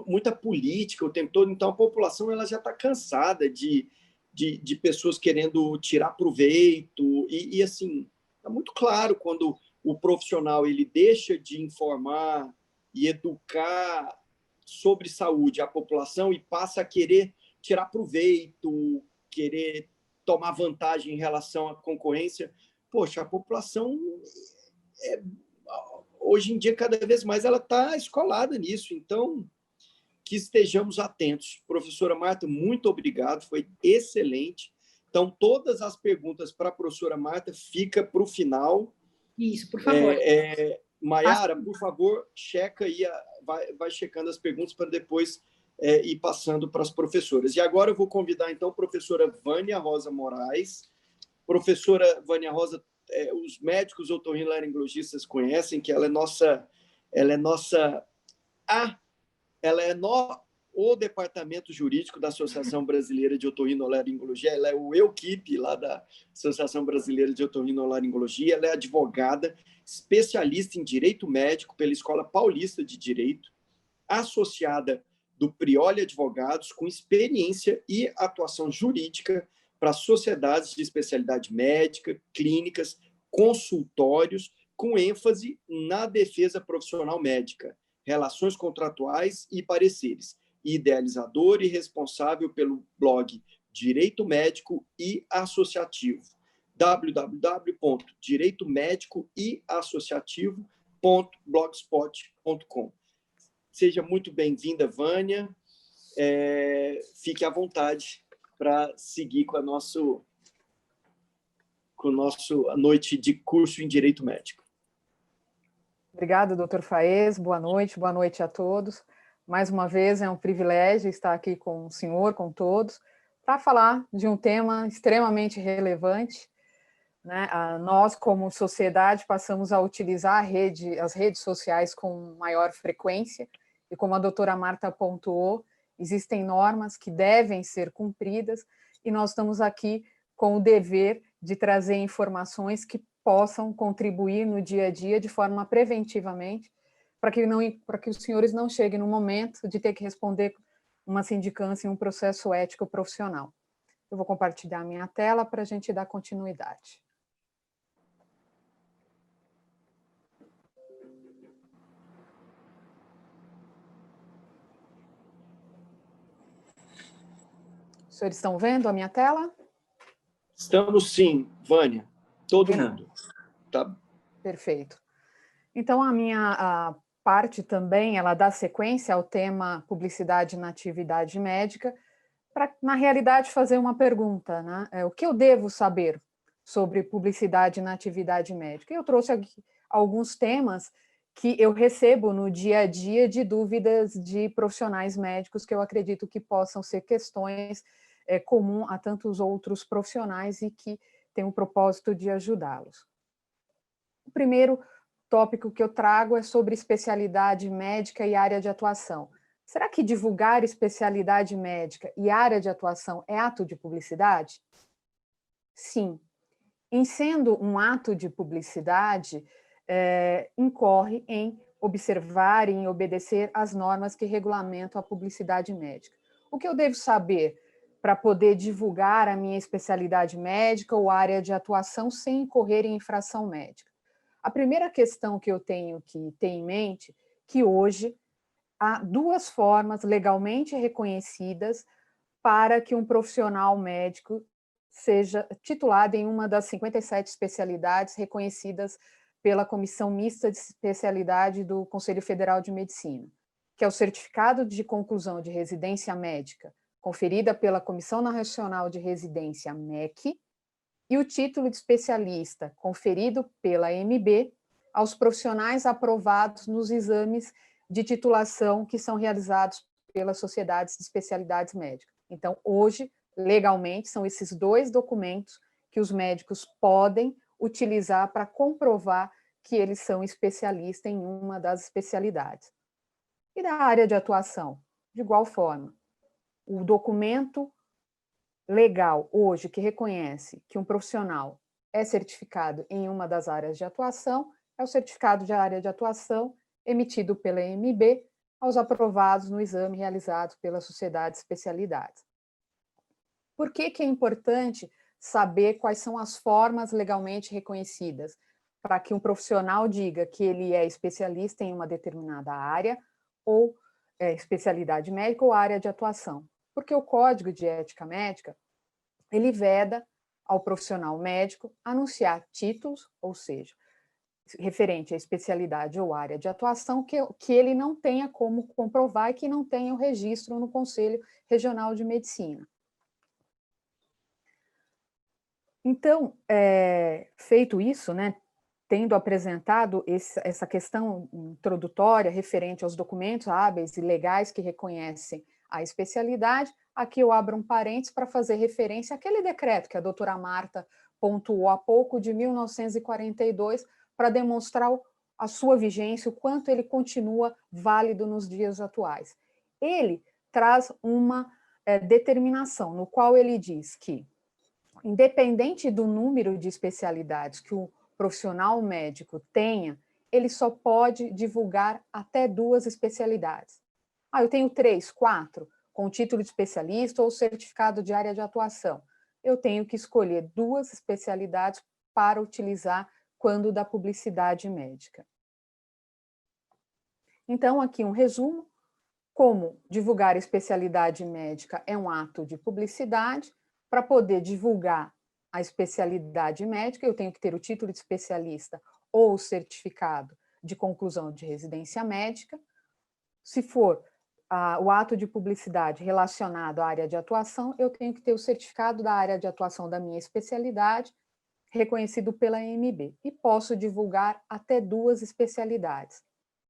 muita política o tempo todo, então a população ela já está cansada de pessoas querendo tirar proveito, e assim, é muito claro quando o profissional ele deixa de informar e educar sobre saúde a população e passa a querer tirar proveito, querer tomar vantagem em relação à concorrência. Poxa, a população, hoje em dia, cada vez mais, ela está escolada nisso. Então, que estejamos atentos. Professora Marta, muito obrigado, foi excelente. Então, todas as perguntas para a professora Marta fica para o final. Isso, por favor. Maiara, por favor, checa aí, vai checando as perguntas para depois ir passando para as professoras. E agora eu vou convidar, então, a professora Vânia Rosa Moraes. Professora Vânia Rosa, os médicos otorrinolaringologistas conhecem que ela é o departamento jurídico da Associação Brasileira de Otorrinolaringologia, ela é o EUQIP lá da Associação Brasileira de Otorrinolaringologia, ela é advogada, especialista em direito médico pela Escola Paulista de Direito, associada do Prioli Advogados, com experiência e atuação jurídica para sociedades de especialidade médica, clínicas, consultórios, com ênfase na defesa profissional médica, relações contratuais e pareceres, idealizador e responsável pelo blog Direito Médico e Associativo, www.direitomédicoeassociativo.blogspot.com. Seja muito bem-vinda, Vânia. Fique à vontade para seguir com a nossa noite de curso em Direito Médico. Obrigada, doutor Faez. Boa noite a todos. Mais uma vez, é um privilégio estar aqui com o senhor, com todos, para falar de um tema extremamente relevante, né? Nós, como sociedade, passamos a utilizar as redes sociais com maior frequência, e como a doutora Marta pontuou, existem normas que devem ser cumpridas, e nós estamos aqui com o dever de trazer informações que possam contribuir no dia a dia de forma preventivamente, para que os senhores não cheguem no momento de ter que responder uma sindicância em um processo ético profissional. Eu vou compartilhar a minha tela para a gente dar continuidade. Os senhores estão vendo a minha tela? Estamos sim, Vânia. Todo mundo. Tá. Perfeito. Então, a minha parte também, ela dá sequência ao tema publicidade na atividade médica, para, na realidade, fazer uma pergunta, né? O que eu devo saber sobre publicidade na atividade médica? Eu trouxe aqui alguns temas que eu recebo no dia a dia de dúvidas de profissionais médicos que eu acredito que possam ser questões comum a tantos outros profissionais e que têm o propósito de ajudá-los. O primeiro tópico que eu trago é sobre especialidade médica e área de atuação. Será que divulgar especialidade médica e área de atuação é ato de publicidade? Sim. Em sendo um ato de publicidade, incorre em observar e em obedecer às normas que regulamentam a publicidade médica. O que eu devo saber para poder divulgar a minha especialidade médica ou área de atuação sem incorrer em infração médica? A primeira questão que eu tenho que ter em mente é que hoje há duas formas legalmente reconhecidas para que um profissional médico seja titulado em uma das 57 especialidades reconhecidas pela Comissão Mista de Especialidade do Conselho Federal de Medicina, que é o Certificado de Conclusão de Residência Médica, conferida pela Comissão Nacional de Residência, MEC, e o título de especialista, conferido pela MB, aos profissionais aprovados nos exames de titulação que são realizados pelas sociedades de especialidades médicas. Então, hoje, legalmente, são esses 2 documentos que os médicos podem utilizar para comprovar que eles são especialistas em uma das especialidades. E da área de atuação, de igual forma. O documento legal hoje que reconhece que um profissional é certificado em uma das áreas de atuação é o certificado de área de atuação emitido pela EMB aos aprovados no exame realizado pela Sociedade de Especialidades. Por que é importante saber quais são as formas legalmente reconhecidas para que um profissional diga que ele é especialista em uma determinada área ou especialidade médica ou área de atuação? Porque o Código de Ética Médica, ele veda ao profissional médico anunciar títulos, ou seja, referente à especialidade ou área de atuação, que ele não tenha como comprovar e que não tenha o registro no Conselho Regional de Medicina. Então, feito isso, né, tendo apresentado essa questão introdutória referente aos documentos hábeis e legais que reconhecem a especialidade, aqui eu abro um parênteses para fazer referência àquele decreto que a doutora Marta pontuou há pouco, de 1942, para demonstrar a sua vigência, o quanto ele continua válido nos dias atuais. Ele traz uma determinação, no qual ele diz que, independente do número de especialidades que o profissional médico tenha, ele só pode divulgar até 2 especialidades. Eu tenho 3, 4, com título de especialista ou certificado de área de atuação. Eu tenho que escolher 2 especialidades para utilizar quando da publicidade médica. Então, aqui um resumo. Como divulgar especialidade médica é um ato de publicidade, para poder divulgar a especialidade médica, eu tenho que ter o título de especialista ou o certificado de conclusão de residência médica. Se for o ato de publicidade relacionado à área de atuação, eu tenho que ter o certificado da área de atuação da minha especialidade, reconhecido pela EMB, e posso divulgar até 2 especialidades.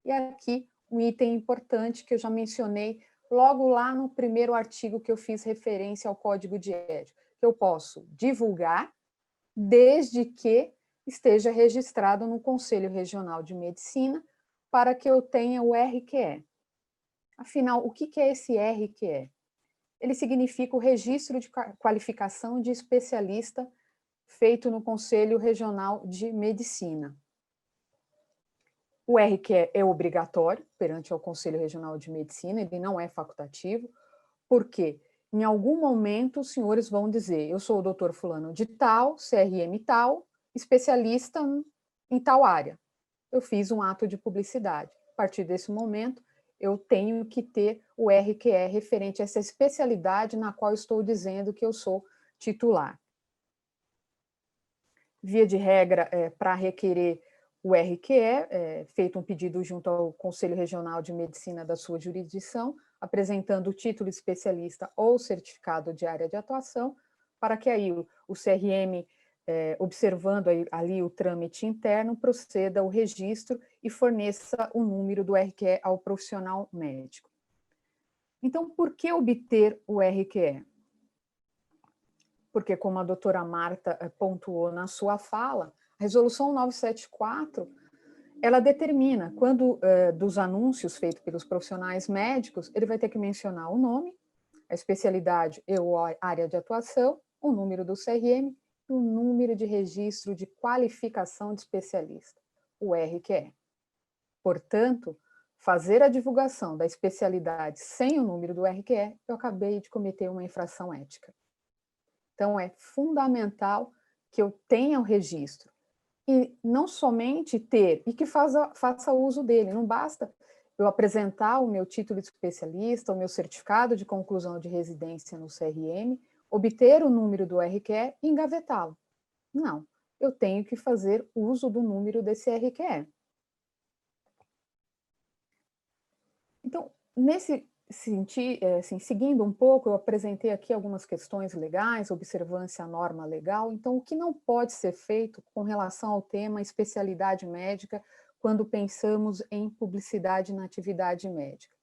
E aqui um item importante que eu já mencionei logo lá no primeiro artigo que eu fiz referência ao Código de Ética, que eu posso divulgar desde que esteja registrado no Conselho Regional de Medicina para que eu tenha o RQE. Afinal, o que é esse RQE? Ele significa o Registro de Qualificação de Especialista feito no Conselho Regional de Medicina. O RQE é obrigatório perante o Conselho Regional de Medicina, ele não é facultativo, porque em algum momento os senhores vão dizer: eu sou o doutor fulano de tal, CRM tal, especialista em tal área. Eu fiz um ato de publicidade. A partir desse momento, eu tenho que ter o RQE referente a essa especialidade na qual estou dizendo que eu sou titular. Via de regra, para requerer o RQE, feito um pedido junto ao Conselho Regional de Medicina da sua jurisdição, apresentando o título de especialista ou certificado de área de atuação, para que aí o CRM, observando ali o trâmite interno, proceda ao registro e forneça o número do RQE ao profissional médico. Então, por que obter o RQE? Porque, como a doutora Marta pontuou na sua fala, a Resolução 974, ela determina, quando dos anúncios feitos pelos profissionais médicos, ele vai ter que mencionar o nome, a especialidade ou a área de atuação, o número do CRM e o número de registro de qualificação de especialista, o RQE. Portanto, fazer a divulgação da especialidade sem o número do RQE, eu acabei de cometer uma infração ética. Então, é fundamental que eu tenha o registro. E não somente ter, e que faça uso dele. Não basta eu apresentar o meu título de especialista, o meu certificado de conclusão de residência no CRM, obter o número do RQE e engavetá-lo. Não, eu tenho que fazer uso do número desse RQE. Então, nesse sentido, assim, seguindo um pouco, eu apresentei aqui algumas questões legais, observância à norma legal. Então, o que não pode ser feito com relação ao tema especialidade médica quando pensamos em publicidade na atividade médica?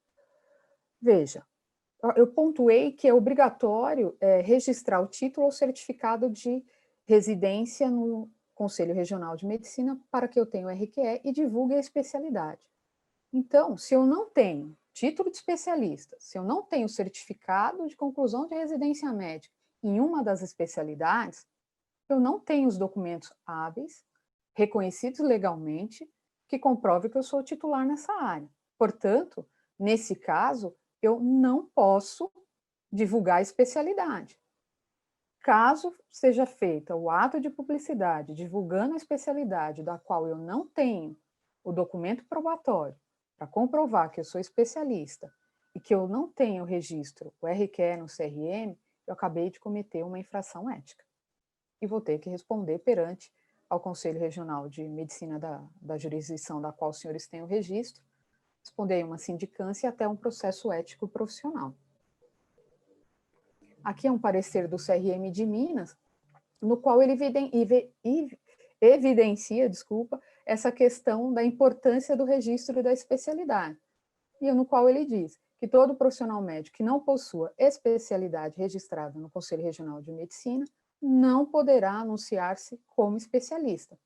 Veja, eu pontuei que é obrigatório registrar o título ou certificado de residência no Conselho Regional de Medicina para que eu tenha o RQE e divulgue a especialidade. Então, se eu não tenho título de especialista, se eu não tenho certificado de conclusão de residência médica em uma das especialidades, eu não tenho os documentos hábeis, reconhecidos legalmente, que comprovem que eu sou titular nessa área. Portanto, nesse caso, eu não posso divulgar a especialidade. Caso seja feita o ato de publicidade divulgando a especialidade da qual eu não tenho o documento probatório para comprovar que eu sou especialista e que eu não tenho o registro, o RQE no CRM, eu acabei de cometer uma infração ética. E vou ter que responder perante ao Conselho Regional de Medicina da jurisdição da qual os senhores têm o registro, responder uma sindicância e até um processo ético profissional. Aqui é um parecer do CRM de Minas, no qual ele evidencia, essa questão da importância do registro da especialidade, e no qual ele diz que todo profissional médico que não possua especialidade registrada no Conselho Regional de Medicina não poderá anunciar-se como especialista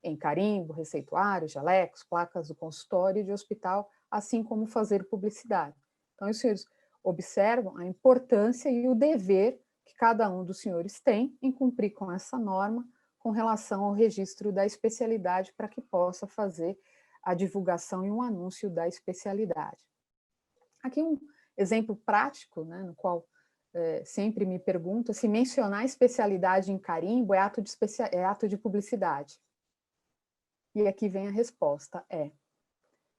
em carimbo, receituário, jalecos, placas do consultório e de hospital, assim como fazer publicidade. Então, os senhores observam a importância e o dever que cada um dos senhores tem em cumprir com essa norma com relação ao registro da especialidade para que possa fazer a divulgação e um anúncio da especialidade. Aqui um exemplo prático, né, no qual sempre me pergunto se mencionar especialidade em carimbo é ato de publicidade. E aqui vem a resposta, é.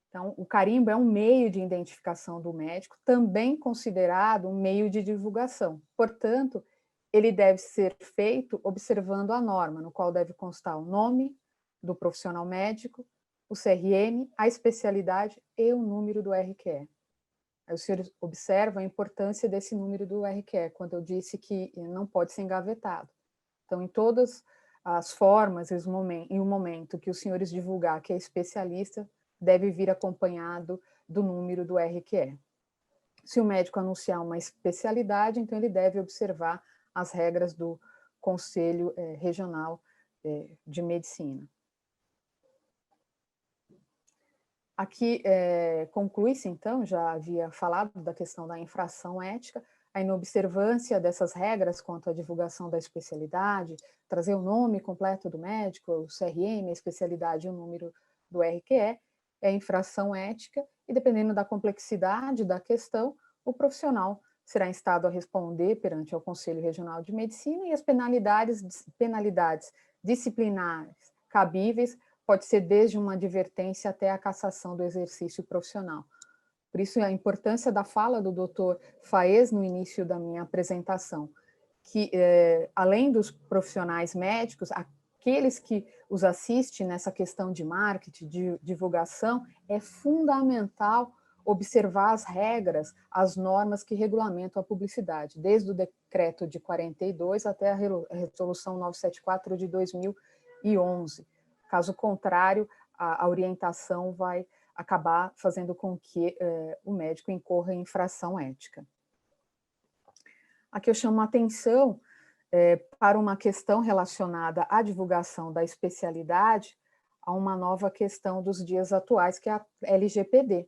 Então, o carimbo é um meio de identificação do médico, também considerado um meio de divulgação. Portanto, ele deve ser feito observando a norma, no qual deve constar o nome do profissional médico, o CRM, a especialidade e o número do RQE. Aí os senhores observam a importância desse número do RQE, quando eu disse que não pode ser engavetado. Então, em todas as formas e o momento que os senhores divulgar que é especialista, deve vir acompanhado do número do RQE. Se o médico anunciar uma especialidade, então ele deve observar as regras do Conselho Regional de Medicina. Aqui conclui-se, então, já havia falado da questão da infração ética, a inobservância dessas regras quanto à divulgação da especialidade, trazer o nome completo do médico, o CRM, a especialidade e o número do RQE, é infração ética, e dependendo da complexidade da questão, o profissional será instado a responder perante o Conselho Regional de Medicina, e as penalidades disciplinares cabíveis pode ser desde uma advertência até a cassação do exercício profissional. Por isso, a importância da fala do Dr. Faez no início da minha apresentação, que além dos profissionais médicos, aqueles que os assistem nessa questão de marketing, de divulgação, é fundamental observar as regras, as normas que regulamentam a publicidade, desde o decreto de 42 até a resolução 974 de 2011. Caso contrário, a orientação vai acabar fazendo com que o médico incorra em infração ética. Aqui eu chamo a atenção para uma questão relacionada à divulgação da especialidade, a uma nova questão dos dias atuais, que é a LGPD.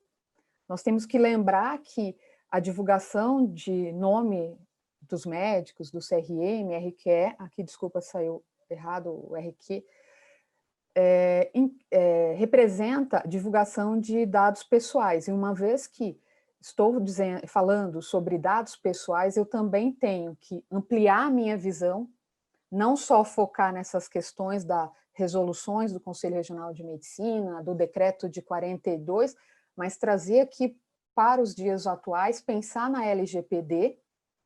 Nós temos que lembrar que a divulgação de nome dos médicos, do CRM, RQE, aqui, desculpa, saiu errado o RQ, representa divulgação de dados pessoais, e uma vez que estou falando sobre dados pessoais, eu também tenho que ampliar a minha visão, não só focar nessas questões das resoluções do Conselho Regional de Medicina, do decreto de 42, mas trazer aqui para os dias atuais, pensar na LGPD,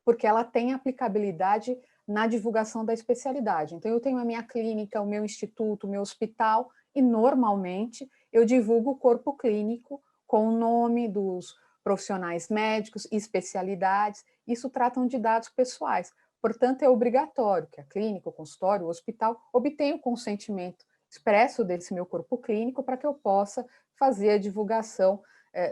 porque ela tem aplicabilidade na divulgação da especialidade. Então, eu tenho a minha clínica, o meu instituto, o meu hospital, e normalmente eu divulgo o corpo clínico com o nome dos profissionais médicos e especialidades. Isso tratam de dados pessoais. Portanto, é obrigatório que a clínica, o consultório, o hospital obtenha o consentimento expresso desse meu corpo clínico para que eu possa fazer a divulgação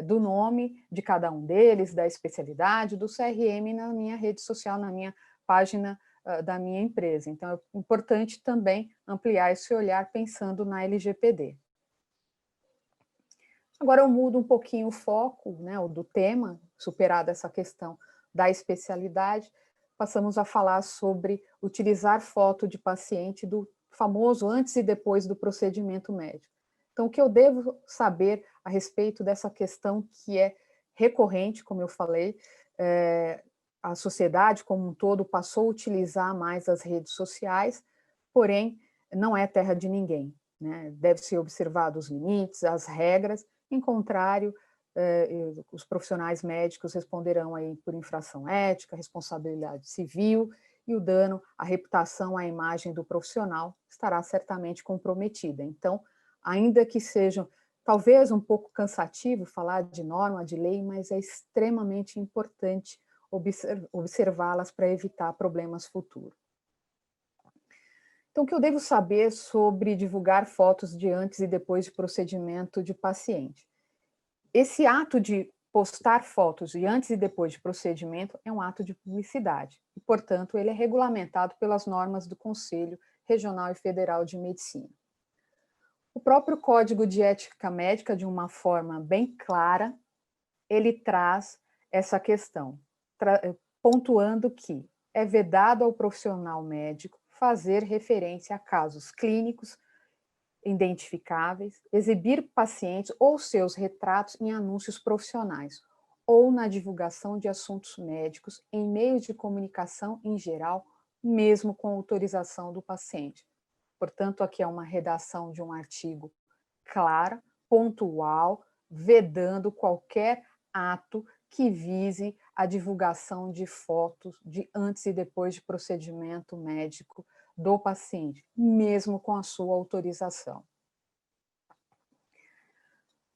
do nome de cada um deles, da especialidade, do CRM na minha rede social, na minha página da minha empresa. Então, é importante também ampliar esse olhar pensando na LGPD. Agora eu mudo um pouquinho o foco, né, do tema, superada essa questão da especialidade, passamos a falar sobre utilizar foto de paciente do famoso antes e depois do procedimento médico. Então, o que eu devo saber a respeito dessa questão que é recorrente, como eu falei, a sociedade como um todo passou a utilizar mais as redes sociais, porém, não é terra de ninguém, né? Deve-se observar os limites, as regras, em contrário, os profissionais médicos responderão aí por infração ética, responsabilidade civil, e o dano à reputação, à imagem do profissional estará certamente comprometida. Então, ainda que seja talvez um pouco cansativo falar de norma, de lei, mas é extremamente importante observá-las para evitar problemas futuros. Então, o que eu devo saber sobre divulgar fotos de antes e depois de procedimento de paciente? Esse ato de postar fotos de antes e depois de procedimento é um ato de publicidade e, portanto, ele é regulamentado pelas normas do Conselho Regional e Federal de Medicina. O próprio Código de Ética Médica, de uma forma bem clara, ele traz essa questão, pontuando que é vedado ao profissional médico fazer referência a casos clínicos identificáveis, exibir pacientes ou seus retratos em anúncios profissionais, ou na divulgação de assuntos médicos em meios de comunicação em geral, mesmo com autorização do paciente. Portanto, aqui é uma redação de um artigo clara, pontual, vedando qualquer ato que vise a divulgação de fotos de antes e depois de procedimento médico do paciente, mesmo com a sua autorização.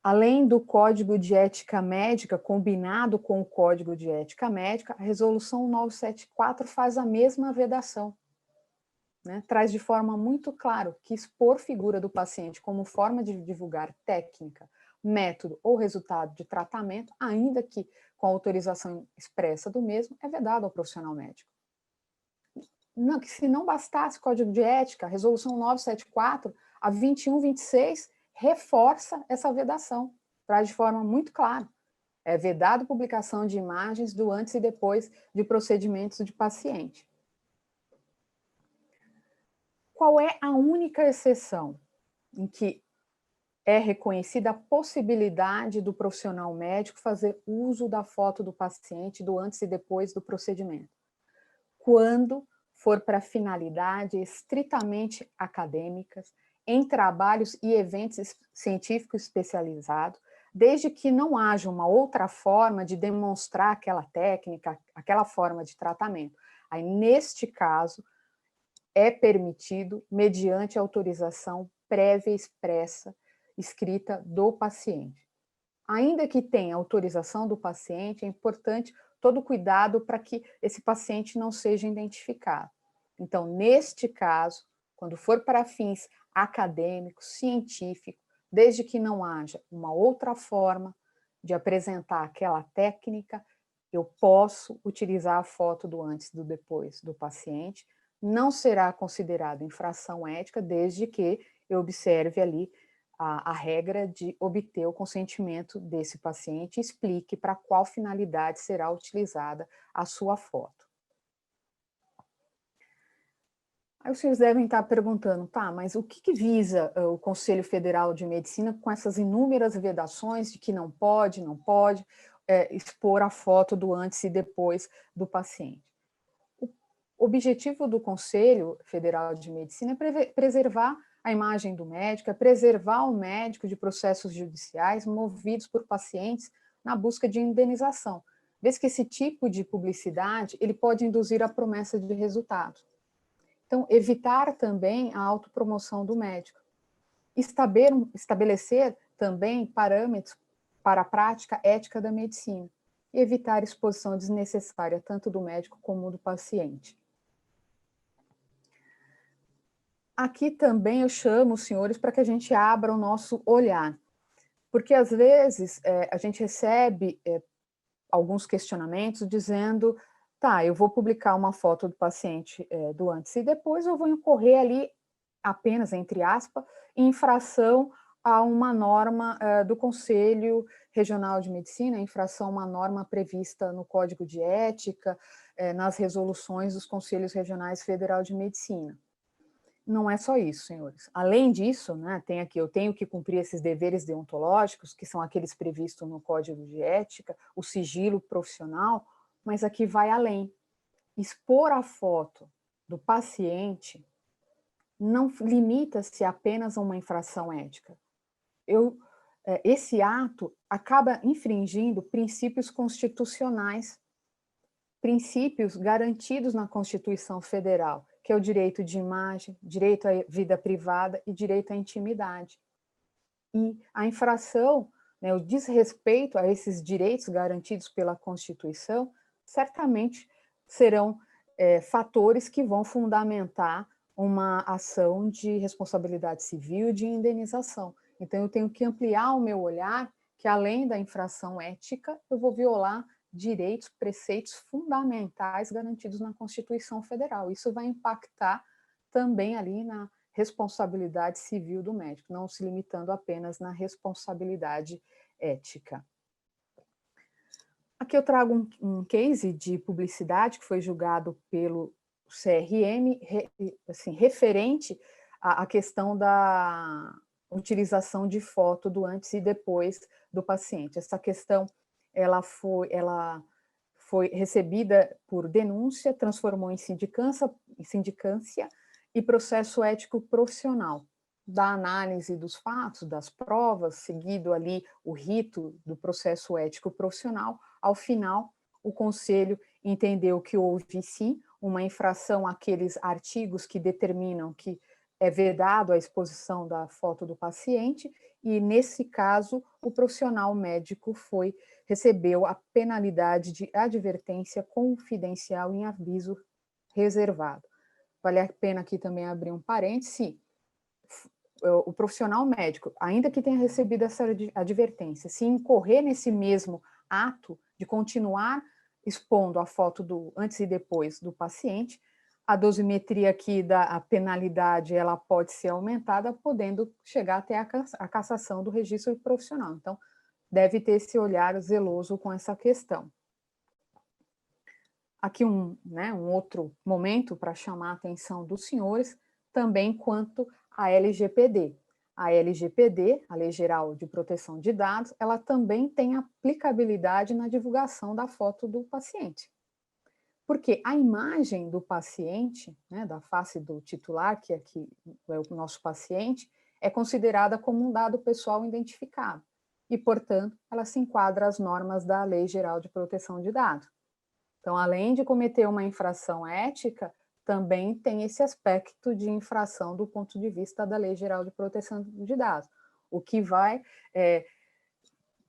Além do Código de Ética Médica, combinado com o Código de Ética Médica, a Resolução 974 faz a mesma vedação, né? Traz de forma muito clara que expor figura do paciente como forma de divulgar técnica, método ou resultado de tratamento, ainda que com autorização expressa do mesmo, é vedado ao profissional médico. Não, que se não bastasse Código de Ética, a Resolução 974, a 2126 reforça essa vedação, traz de forma muito clara. É vedado a publicação de imagens do antes e depois de procedimentos de paciente. Qual é a única exceção em que é reconhecida a possibilidade do profissional médico fazer uso da foto do paciente do antes e depois do procedimento? Quando for para finalidades estritamente acadêmicas, em trabalhos e eventos científicos especializados, desde que não haja uma outra forma de demonstrar aquela técnica, aquela forma de tratamento. Aí, neste caso, é permitido mediante autorização prévia expressa, escrita do paciente. Ainda que tenha autorização do paciente, é importante todo cuidado para que esse paciente não seja identificado. Então, neste caso, quando for para fins acadêmicos, científicos, desde que não haja uma outra forma de apresentar aquela técnica, eu posso utilizar a foto do antes e do depois do paciente, não será considerado infração ética, desde que eu observe ali a regra de obter o consentimento desse paciente e explique para qual finalidade será utilizada a sua foto. Aí os senhores devem estar perguntando, tá, mas o que visa o Conselho Federal de Medicina com essas inúmeras vedações de que não pode expor a foto do antes e depois do paciente? O objetivo do Conselho Federal de Medicina é preservar a imagem do médico, é preservar o médico de processos judiciais movidos por pacientes na busca de indenização, vez que esse tipo de publicidade ele pode induzir a promessa de resultado. Então, evitar também a autopromoção do médico. Estabelecer também parâmetros para a prática ética da medicina e evitar exposição desnecessária tanto do médico como do paciente. aqui também eu chamo os senhores para que a gente abra o nosso olhar, porque às vezes a gente recebe alguns questionamentos dizendo, tá, eu vou publicar uma foto do paciente do antes e depois, eu vou incorrer ali apenas, entre aspas, infração a uma norma do Conselho Regional de Medicina, infração a uma norma prevista no Código de Ética, nas resoluções dos Conselhos Regionais Federal de Medicina. Não é só isso, senhores. Além disso, né, eu tenho que cumprir esses deveres deontológicos, que são aqueles previstos no Código de Ética, o sigilo profissional, mas aqui vai além. Expor a foto do paciente não limita-se apenas a uma infração ética. Esse ato acaba infringindo princípios constitucionais, princípios garantidos na Constituição Federal, que é o direito de imagem, direito à vida privada e direito à intimidade. E a infração, né, o desrespeito a esses direitos garantidos pela Constituição, certamente serão fatores que vão fundamentar uma ação de responsabilidade civil e de indenização. Então, eu tenho que ampliar o meu olhar, que além da infração ética, eu vou violar direitos, preceitos fundamentais garantidos na Constituição Federal. Isso vai impactar também ali na responsabilidade civil do médico, não se limitando apenas na responsabilidade ética. Aqui eu trago um case de publicidade que foi julgado pelo CRM, assim, referente à questão da utilização de foto do antes e depois do paciente. Essa questão ela foi recebida por denúncia, transformou em sindicância e processo ético profissional, da análise dos fatos, das provas, seguido ali o rito do processo ético profissional. Ao final, o Conselho entendeu que houve, sim, uma infração àqueles artigos que determinam que é vedado a exposição da foto do paciente, e, nesse caso, o profissional médico recebeu a penalidade de advertência confidencial em aviso reservado. Vale a pena aqui também abrir um parêntese, o profissional médico, ainda que tenha recebido essa advertência, se incorrer nesse mesmo ato de continuar expondo a foto do antes e depois do paciente, a dosimetria aqui da penalidade ela pode ser aumentada, podendo chegar até a cassação do registro profissional. Então, deve ter esse olhar zeloso com essa questão. Aqui um outro momento para chamar a atenção dos senhores, também quanto à LGPD. A LGPD, a Lei Geral de Proteção de Dados, ela também tem aplicabilidade na divulgação da foto do paciente. Porque a imagem do paciente, né, da face do titular, que aqui é o nosso paciente, é considerada como um dado pessoal identificado. E, portanto, ela se enquadra às normas da Lei Geral de Proteção de Dados. Então, além de cometer uma infração ética, também tem esse aspecto de infração do ponto de vista da Lei Geral de Proteção de Dados, o que vai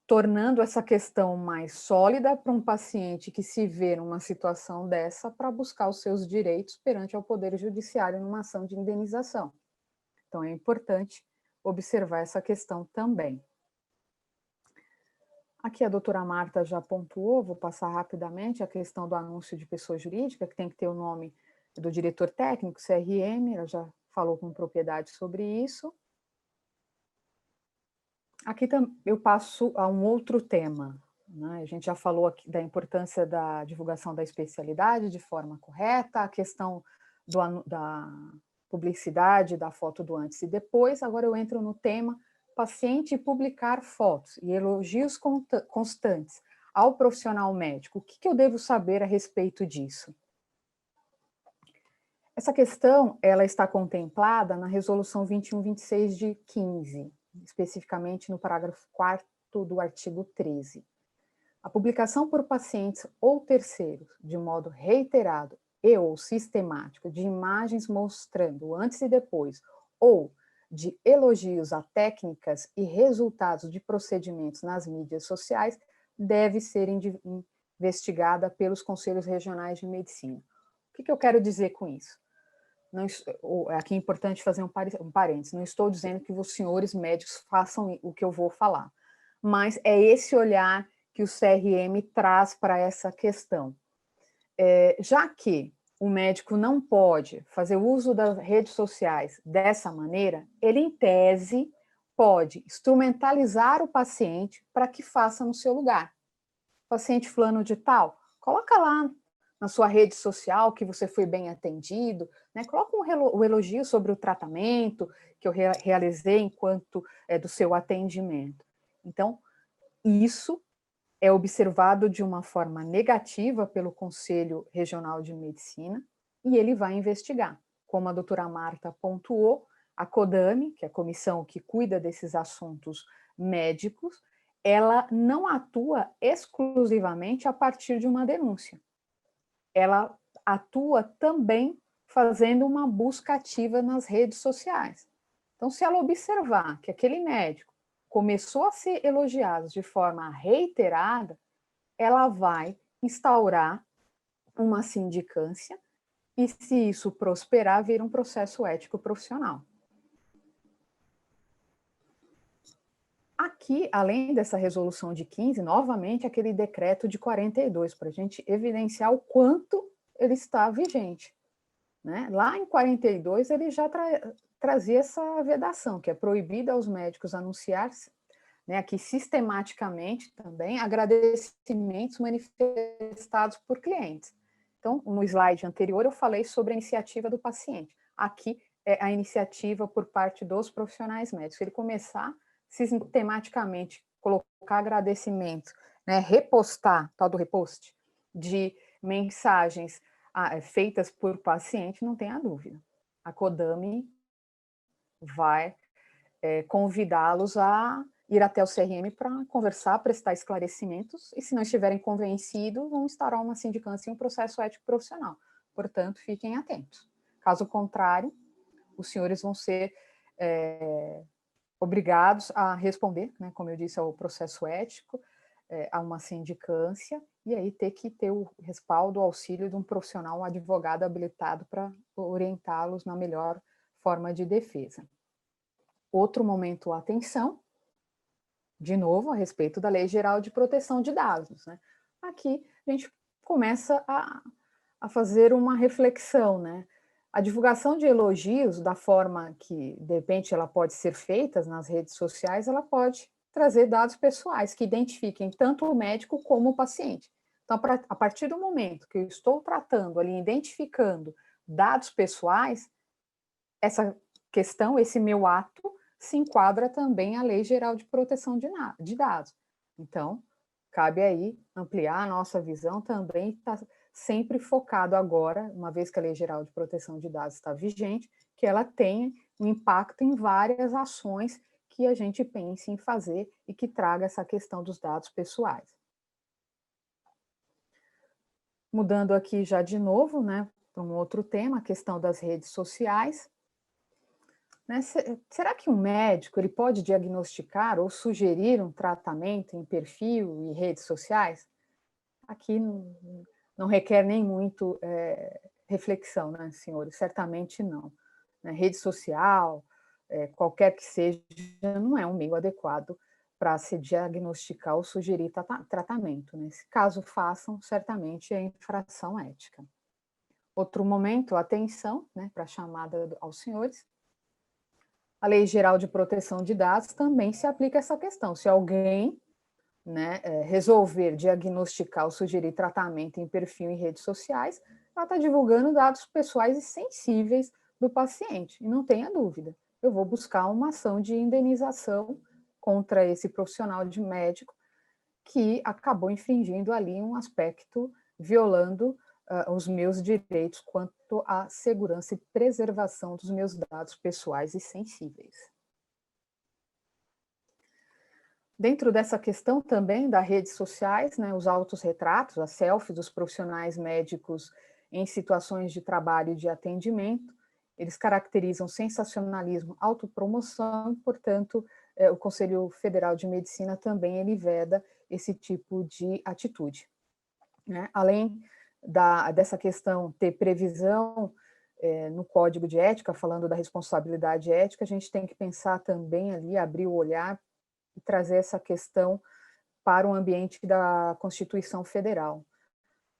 tornando essa questão mais sólida para um paciente que se vê numa situação dessa para buscar os seus direitos perante ao Poder Judiciário numa ação de indenização. Então, é importante observar essa questão também. Aqui a doutora Marta já pontuou, vou passar rapidamente, a questão do anúncio de pessoa jurídica, que tem que ter o nome do diretor técnico, CRM, ela já falou com propriedade sobre isso. Aqui eu passo a um outro tema, né? A gente já falou aqui da importância da divulgação da especialidade de forma correta, a questão da publicidade, da foto do antes e depois. Agora eu entro no tema paciente publicar fotos e elogios constantes ao profissional médico. O que eu devo saber a respeito disso? Essa questão ela está contemplada na Resolução 2126 de 15, especificamente no parágrafo 4º do artigo 13. A publicação por pacientes ou terceiros, de modo reiterado e ou sistemático, de imagens mostrando o antes e depois, ou de elogios a técnicas e resultados de procedimentos nas mídias sociais, deve ser investigada pelos Conselhos Regionais de Medicina. O que eu quero dizer com isso? aqui é importante fazer um parênteses, não estou dizendo que os senhores médicos façam o que eu vou falar, mas é esse olhar que o CRM traz para essa questão. Já que o médico não pode fazer uso das redes sociais dessa maneira, ele, em tese, pode instrumentalizar o paciente para que faça no seu lugar. Paciente fulano de tal, coloca lá na sua rede social que você foi bem atendido, né? Coloca um elogio sobre o tratamento que eu realizei enquanto do seu atendimento. Então, isso é observado de uma forma negativa pelo Conselho Regional de Medicina e ele vai investigar. Como a doutora Marta pontuou, a CODAME, que é a comissão que cuida desses assuntos médicos, ela não atua exclusivamente a partir de uma denúncia. Ela atua também fazendo uma busca ativa nas redes sociais. Então, se ela observar que aquele médico começou a ser elogiado de forma reiterada, ela vai instaurar uma sindicância e, se isso prosperar, vira um processo ético profissional. Aqui, além dessa resolução de 15, novamente aquele decreto de 42, para a gente evidenciar o quanto ele está vigente. Né? Lá em 42, ele já trazia essa vedação, que é proibida aos médicos anunciar, né, aqui sistematicamente também, agradecimentos manifestados por clientes. Então, no slide anterior, eu falei sobre a iniciativa do paciente. Aqui é a iniciativa por parte dos profissionais médicos. Ele começar sistematicamente, colocar agradecimento, né, repostar, tal do repost, de mensagens feitas por paciente, não tenha dúvida. A CODAME vai convidá-los a ir até o CRM para conversar, prestar esclarecimentos, e se não estiverem convencidos, vão instaurar uma sindicância e um processo ético profissional. Portanto, fiquem atentos. Caso contrário, os senhores vão ser obrigados a responder, né, como eu disse, ao processo ético, a uma sindicância, e aí ter que ter o respaldo, o auxílio de um profissional, um advogado habilitado para orientá-los na melhor forma de defesa. Outro momento, atenção, de novo, a respeito da Lei Geral de Proteção de Dados. Né? Aqui a gente começa a fazer uma reflexão, né? A divulgação de elogios, da forma que, de repente, ela pode ser feita nas redes sociais, ela pode trazer dados pessoais que identifiquem tanto o médico como o paciente. Então, a partir do momento que eu estou tratando ali, identificando dados pessoais, essa questão, esse meu ato, se enquadra também a Lei Geral de Proteção de Dados. Então, cabe aí ampliar a nossa visão também, está sempre focado agora, uma vez que a Lei Geral de Proteção de Dados está vigente, que ela tenha um impacto em várias ações que a gente pense em fazer e que traga essa questão dos dados pessoais. Mudando aqui já de novo, né, para um outro tema, a questão das redes sociais. Né, será que um médico ele pode diagnosticar ou sugerir um tratamento em perfil e redes sociais? Aqui não requer nem muito reflexão, né, senhores? Certamente não. Né, rede social, qualquer que seja, não é um meio adequado para se diagnosticar ou sugerir tratamento. Né? Se caso façam, certamente é infração ética. Outro momento, atenção, né, para a chamada aos senhores. A Lei Geral de Proteção de Dados também se aplica a essa questão. Se alguém, né, resolver diagnosticar ou sugerir tratamento em perfil em redes sociais, ela está divulgando dados pessoais e sensíveis do paciente. E não tenha dúvida, eu vou buscar uma ação de indenização contra esse profissional de médico que acabou infringindo ali um aspecto, violando os meus direitos quanto à segurança e preservação dos meus dados pessoais e sensíveis. Dentro dessa questão também das redes sociais, né, os autorretratos, as selfies dos profissionais médicos em situações de trabalho e de atendimento, eles caracterizam sensacionalismo, autopromoção, e, portanto, o Conselho Federal de Medicina também ele veda esse tipo de atitude. Né? Além dessa questão ter previsão no Código de Ética, falando da responsabilidade ética, a gente tem que pensar também ali, abrir o olhar e trazer essa questão para o ambiente da Constituição Federal,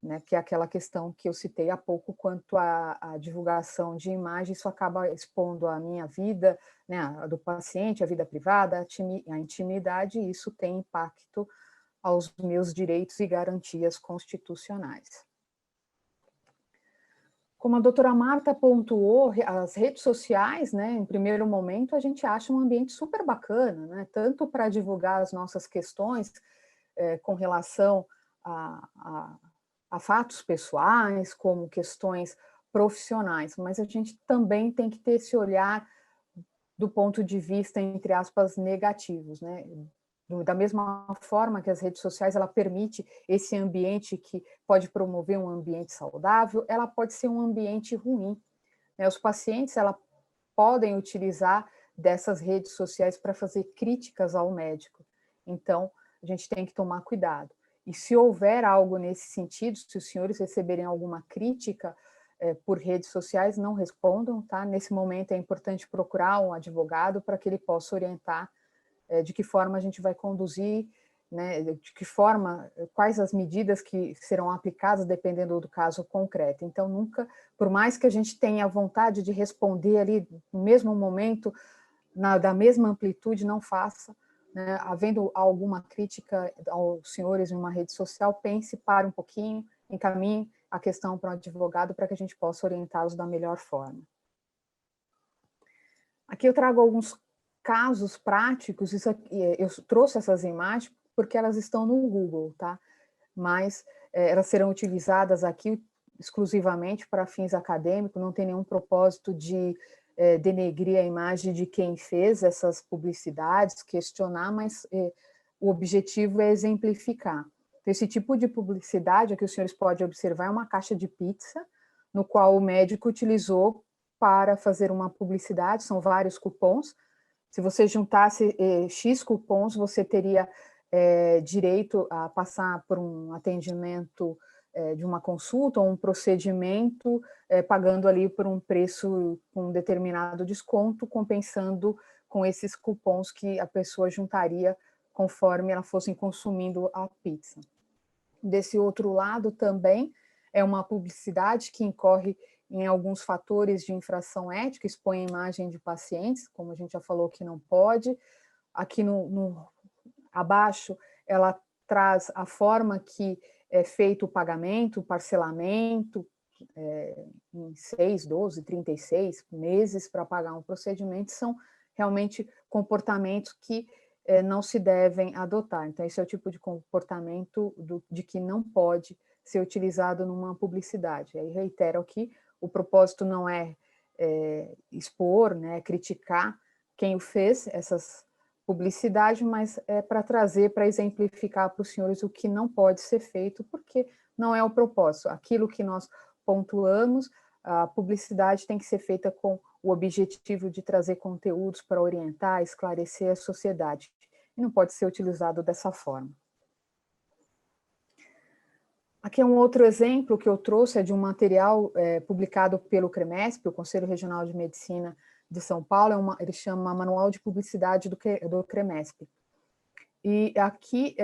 né, que é aquela questão que eu citei há pouco quanto à divulgação de imagem. Isso acaba expondo a minha vida, né, a do paciente, a vida privada, a intimidade, e isso tem impacto aos meus direitos e garantias constitucionais. Como a doutora Marta pontuou, as redes sociais, né, em primeiro momento, a gente acha um ambiente super bacana, né, tanto para divulgar as nossas questões com relação a fatos pessoais, como questões profissionais, mas a gente também tem que ter esse olhar do ponto de vista, entre aspas, negativos, né? Da mesma forma que as redes sociais, ela permite esse ambiente que pode promover um ambiente saudável, ela pode ser um ambiente ruim, né? Os pacientes, podem utilizar dessas redes sociais para fazer críticas ao médico. Então, a gente tem que tomar cuidado. E se houver algo nesse sentido, se os senhores receberem alguma crítica por redes sociais, não respondam, tá? Nesse momento é importante procurar um advogado para que ele possa orientar de que forma a gente vai conduzir, né? De que forma, quais as medidas que serão aplicadas dependendo do caso concreto. Então, nunca, por mais que a gente tenha vontade de responder ali no mesmo momento, da mesma amplitude, não faça. Né? Havendo alguma crítica aos senhores em uma rede social, pense, pare um pouquinho, encaminhe a questão para o advogado para que a gente possa orientá-los da melhor forma. Aqui eu trago alguns casos práticos, eu trouxe essas imagens porque elas estão no Google, tá? Mas elas serão utilizadas aqui exclusivamente para fins acadêmicos, não tem nenhum propósito de denegrir a imagem de quem fez essas publicidades, questionar, mas o objetivo é exemplificar. Então, esse tipo de publicidade, aqui os senhores podem observar, é uma caixa de pizza, no qual o médico utilizou para fazer uma publicidade, são vários cupons. Se você juntasse X cupons, você teria direito a passar por um atendimento de uma consulta ou um procedimento, pagando ali por um preço com um determinado desconto, compensando com esses cupons que a pessoa juntaria conforme ela fosse consumindo a pizza. Desse outro lado também é uma publicidade que incorre em alguns fatores de infração ética, expõe a imagem de pacientes, como a gente já falou que não pode. Aqui abaixo, ela traz a forma que é feito o pagamento, o parcelamento, em 6, 12, 36 meses para pagar um procedimento, são realmente comportamentos que não se devem adotar. Então, esse é o tipo de comportamento de que não pode ser utilizado numa publicidade. Aí reitero aqui, o propósito não é expor, né, criticar quem o fez, essas publicidades, mas é para trazer, para exemplificar para os senhores o que não pode ser feito, porque não é o propósito. Aquilo que nós pontuamos, a publicidade tem que ser feita com o objetivo de trazer conteúdos para orientar, esclarecer a sociedade, e não pode ser utilizado dessa forma. Aqui é um outro exemplo que eu trouxe, é de um material publicado pelo CREMESP, o Conselho Regional de Medicina de São Paulo, ele chama Manual de Publicidade do CREMESP. E aqui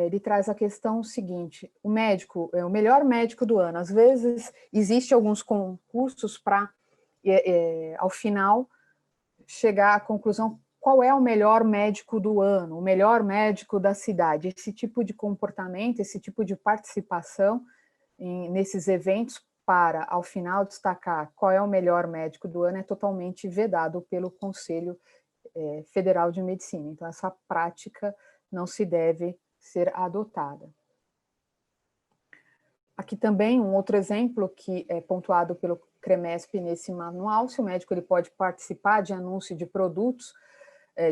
ele traz a questão seguinte: o médico é o melhor médico do ano. Às vezes existem alguns concursos para, ao final, chegar à conclusão qual é o melhor médico do ano, o melhor médico da cidade. Esse tipo de comportamento, esse tipo de participação nesses eventos para, ao final, destacar qual é o melhor médico do ano é totalmente vedado pelo Conselho Federal de Medicina. Então, essa prática não se deve ser adotada. Aqui também um outro exemplo que é pontuado pelo CREMESP nesse manual: se o médico ele pode participar de anúncio de produtos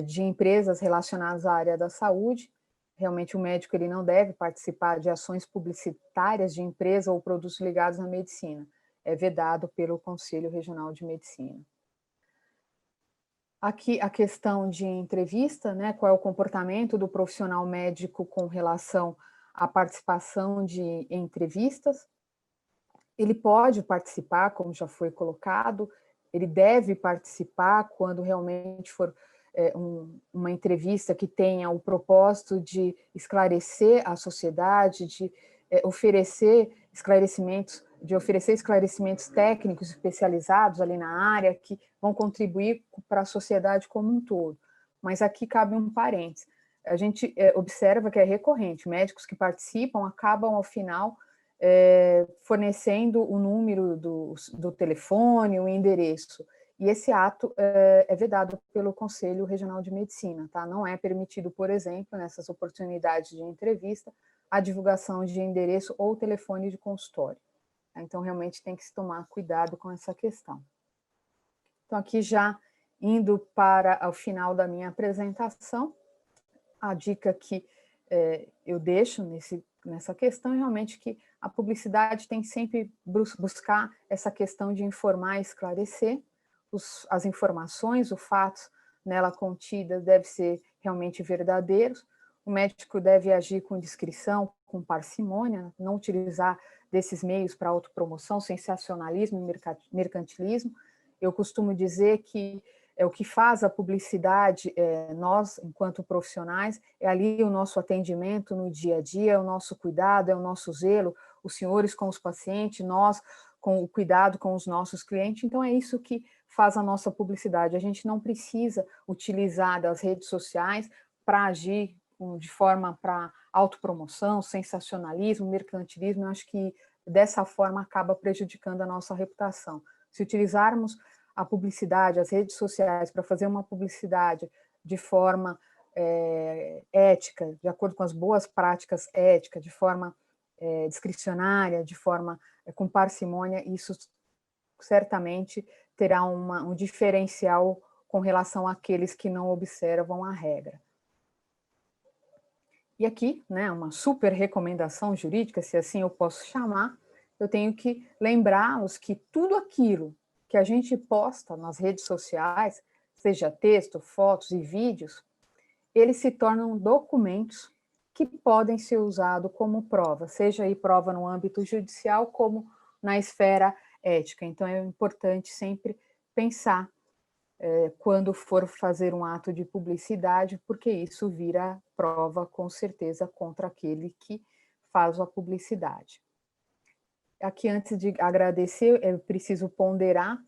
de empresas relacionadas à área da saúde. Realmente o médico ele não deve participar de ações publicitárias de empresa ou produtos ligados à medicina. É vedado pelo Conselho Regional de Medicina. Aqui a questão de entrevista, né? Qual é o comportamento do profissional médico com relação à participação de entrevistas. ele pode participar, como já foi colocado, ele deve participar quando realmente for uma entrevista que tenha o propósito de esclarecer a sociedade, de oferecer esclarecimentos técnicos especializados ali na área que vão contribuir para a sociedade como um todo. Mas aqui cabe um parênteses. A gente observa que é recorrente, médicos que participam acabam, ao final, fornecendo o número do telefone, o endereço, e esse ato é vedado pelo Conselho Regional de Medicina, tá? Não é permitido, por exemplo, nessas oportunidades de entrevista, a divulgação de endereço ou telefone de consultório. Então, realmente tem que se tomar cuidado com essa questão. Então, aqui já indo para o final da minha apresentação, a dica que eu deixo nessa questão é realmente que a publicidade tem que sempre buscar essa questão de informar e esclarecer. As informações, os fatos nela contidas devem ser realmente verdadeiros. O médico deve agir com discrição, com parcimônia, não utilizar desses meios para autopromoção, sensacionalismo e mercantilismo. Eu costumo dizer que o que faz a publicidade, nós, enquanto profissionais, é ali o nosso atendimento no dia a dia, é o nosso cuidado, é o nosso zelo, os senhores com os pacientes, nós com o cuidado com os nossos clientes. Então, é isso que faz a nossa publicidade. A gente não precisa utilizar das redes sociais para agir de forma para autopromoção, sensacionalismo, mercantilismo. Eu acho que dessa forma acaba prejudicando a nossa reputação. Se utilizarmos a publicidade, as redes sociais, para fazer uma publicidade de forma ética, de acordo com as boas práticas éticas, de forma discricionária, de forma com parcimônia, isso certamente terá um diferencial com relação àqueles que não observam a regra. E aqui, né, uma super recomendação jurídica, se assim eu posso chamar, eu tenho que lembrá-los que tudo aquilo que a gente posta nas redes sociais, seja texto, fotos e vídeos, eles se tornam documentos que podem ser usados como prova, seja aí prova no âmbito judicial como na esfera ética. Então, é importante sempre pensar quando for fazer um ato de publicidade, porque isso vira prova, com certeza, contra aquele que faz a publicidade. Aqui, antes de agradecer, eu preciso ponderar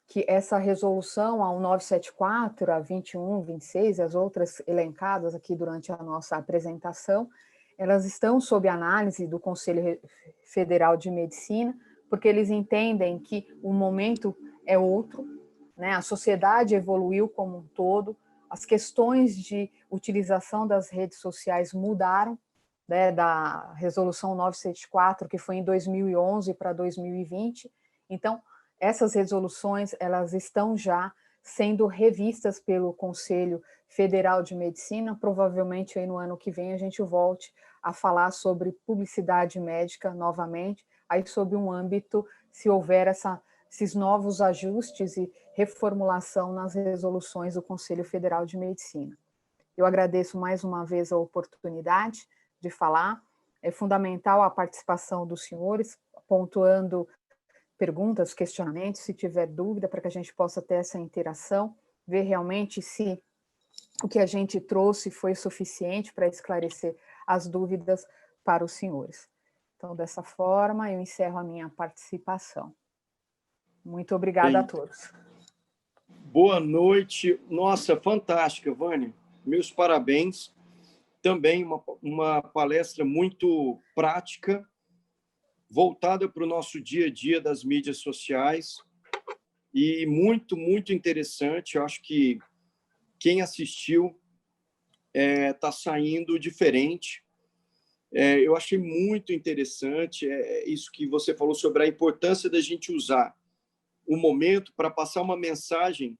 que essa resolução, a 1974, a 21, 26, as outras elencadas aqui durante a nossa apresentação, elas estão sob análise do Conselho Federal de Medicina, porque eles entendem que o momento é outro, né? A sociedade evoluiu como um todo, as questões de utilização das redes sociais mudaram, né, da resolução 974, que foi em 2011 para 2020. Então, essas resoluções, elas estão já sendo revistas pelo Conselho Federal de Medicina. Provavelmente aí no ano que vem a gente volte a falar sobre publicidade médica novamente, aí sob um âmbito, se houver esses novos ajustes e reformulação nas resoluções do Conselho Federal de Medicina. Eu agradeço mais uma vez a oportunidade de falar. É fundamental a participação dos senhores, pontuando perguntas, questionamentos, se tiver dúvida, para que a gente possa ter essa interação, ver realmente se o que a gente trouxe foi suficiente para esclarecer as dúvidas para os senhores. Então, dessa forma, eu encerro a minha participação. Muito obrigada a todos. Boa noite. Nossa, fantástica, Vânia. Meus parabéns. Também uma palestra muito prática, voltada para o nosso dia a dia das mídias sociais e muito, muito interessante. Eu acho que quem assistiu está saindo diferente. Eu achei muito interessante isso que você falou sobre a importância da gente usar o momento para passar uma mensagem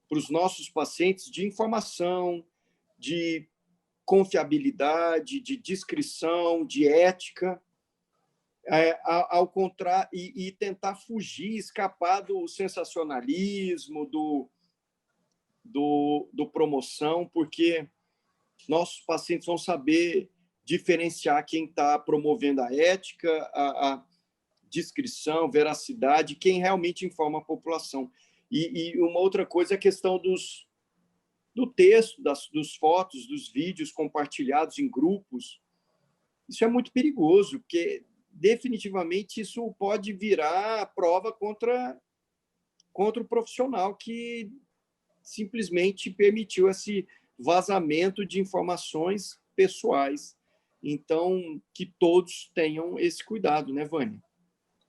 para os nossos pacientes de informação, de confiabilidade, de discrição, de ética, ao contrário, e tentar fugir, escapar do sensacionalismo, do promoção, porque nossos pacientes vão saber diferenciar quem está promovendo a ética, discrição, veracidade, quem realmente informa a população. E uma outra coisa é a questão do texto, dos fotos, dos vídeos compartilhados em grupos. Isso é muito perigoso, porque definitivamente isso pode virar prova contra o profissional que simplesmente permitiu esse vazamento de informações pessoais. Então, que todos tenham esse cuidado, né, Vânia?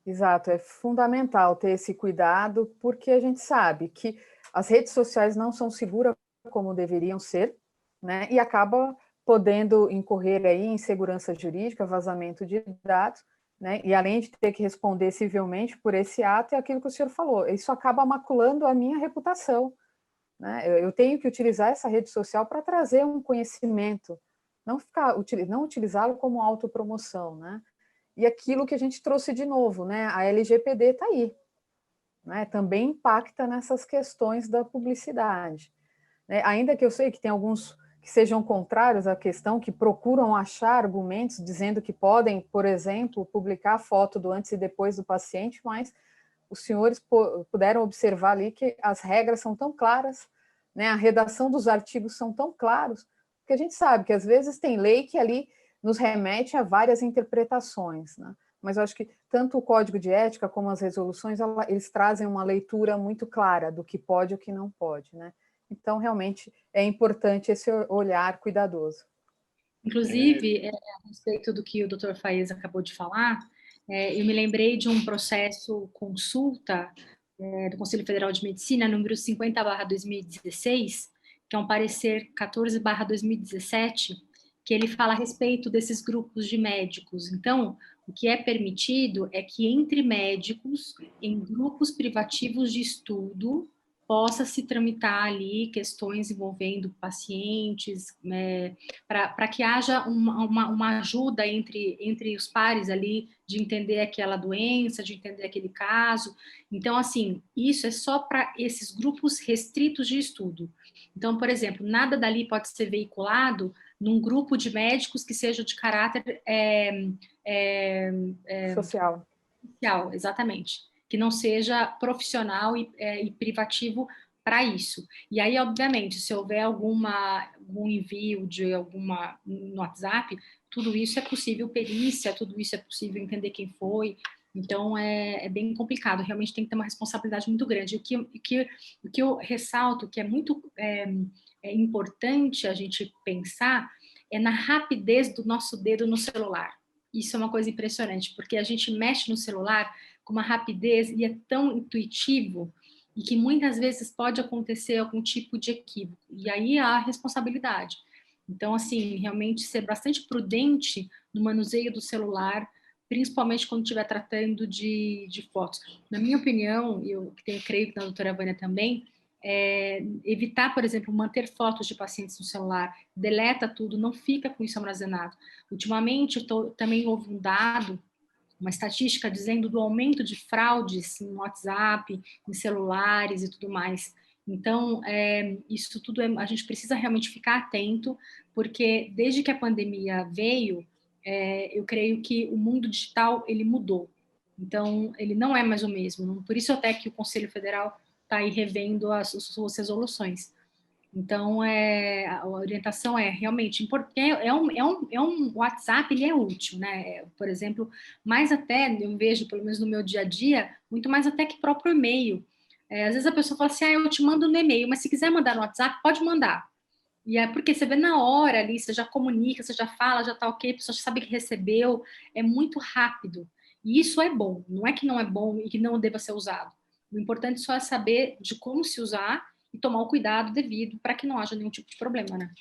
Exato, é fundamental ter esse cuidado, porque a gente sabe que as redes sociais não são seguras como deveriam ser, né? E acaba podendo incorrer aí em insegurança jurídica, vazamento de dados, né? E além de ter que responder civilmente por esse ato, é aquilo que o senhor falou, isso acaba maculando a minha reputação, né? Eu tenho que utilizar essa rede social para trazer um conhecimento, não utilizá-lo como autopromoção, né? E aquilo que a gente trouxe de novo, né? A LGPD está aí, né? Também impacta nessas questões da publicidade, né? Ainda que eu sei que tem alguns que sejam contrários à questão, que procuram achar argumentos dizendo que podem, por exemplo, publicar foto do antes e depois do paciente, mas os senhores puderam observar ali que as regras são tão claras, né? A redação dos artigos são tão claros, que a gente sabe que às vezes tem lei que ali nos remete a várias interpretações, né? Mas eu acho que tanto o Código de Ética como as resoluções, eles trazem uma leitura muito clara do que pode e o que não pode, né? Então, realmente, é importante esse olhar cuidadoso. Inclusive, a respeito do que o Dr. Faiz acabou de falar, eu me lembrei de um processo consulta do Conselho Federal de Medicina, número 50/2016, que é um parecer 14/2017, que ele fala a respeito desses grupos de médicos. Então, o que é permitido é que entre médicos, em grupos privativos de estudo, possa se tramitar ali questões envolvendo pacientes, para que haja uma ajuda entre os pares ali, de entender aquela doença, de entender aquele caso. Então, assim, isso é só para esses grupos restritos de estudo. Então, por exemplo, nada dali pode ser veiculado num grupo de médicos que seja de caráter social. social, exatamente, que não seja profissional e privativo para isso. E aí, obviamente, se houver algum envio de alguma no WhatsApp, tudo isso é possível perícia, tudo isso é possível entender quem foi. Então, é bem complicado. Realmente tem que ter uma responsabilidade muito grande. O que eu ressalto, que é muito importante a gente pensar, é na rapidez do nosso dedo no celular. Isso é uma coisa impressionante, porque a gente mexe no celular com uma rapidez e é tão intuitivo e que muitas vezes pode acontecer algum tipo de equívoco. E aí há a responsabilidade. Então, assim, realmente ser bastante prudente no manuseio do celular, principalmente quando estiver tratando de fotos. Na minha opinião, e eu creio que na doutora Vânia também, evitar, por exemplo, manter fotos de pacientes no celular, deleta tudo, não fica com isso armazenado. Ultimamente, também houve um dado, uma estatística dizendo do aumento de fraudes no WhatsApp, em celulares e tudo mais. Então, isso tudo a gente precisa realmente ficar atento, porque desde que a pandemia veio, eu creio que o mundo digital ele mudou. Então, ele não é mais o mesmo. Por isso até que o Conselho Federal está aí revendo as suas resoluções. Então, a orientação é realmente importante. Um WhatsApp, ele é útil, né? Por exemplo, mais até, eu vejo, pelo menos no meu dia a dia, muito mais até que próprio e-mail. Às vezes a pessoa fala assim, eu te mando no e-mail, mas se quiser mandar no WhatsApp, pode mandar. E é porque você vê na hora ali, você já comunica, você já fala, já tá ok, a pessoa já sabe que recebeu, é muito rápido. E isso é bom, não é que não é bom e que não deva ser usado. O importante só é saber de como se usar e tomar o cuidado devido para que não haja nenhum tipo de problema, né?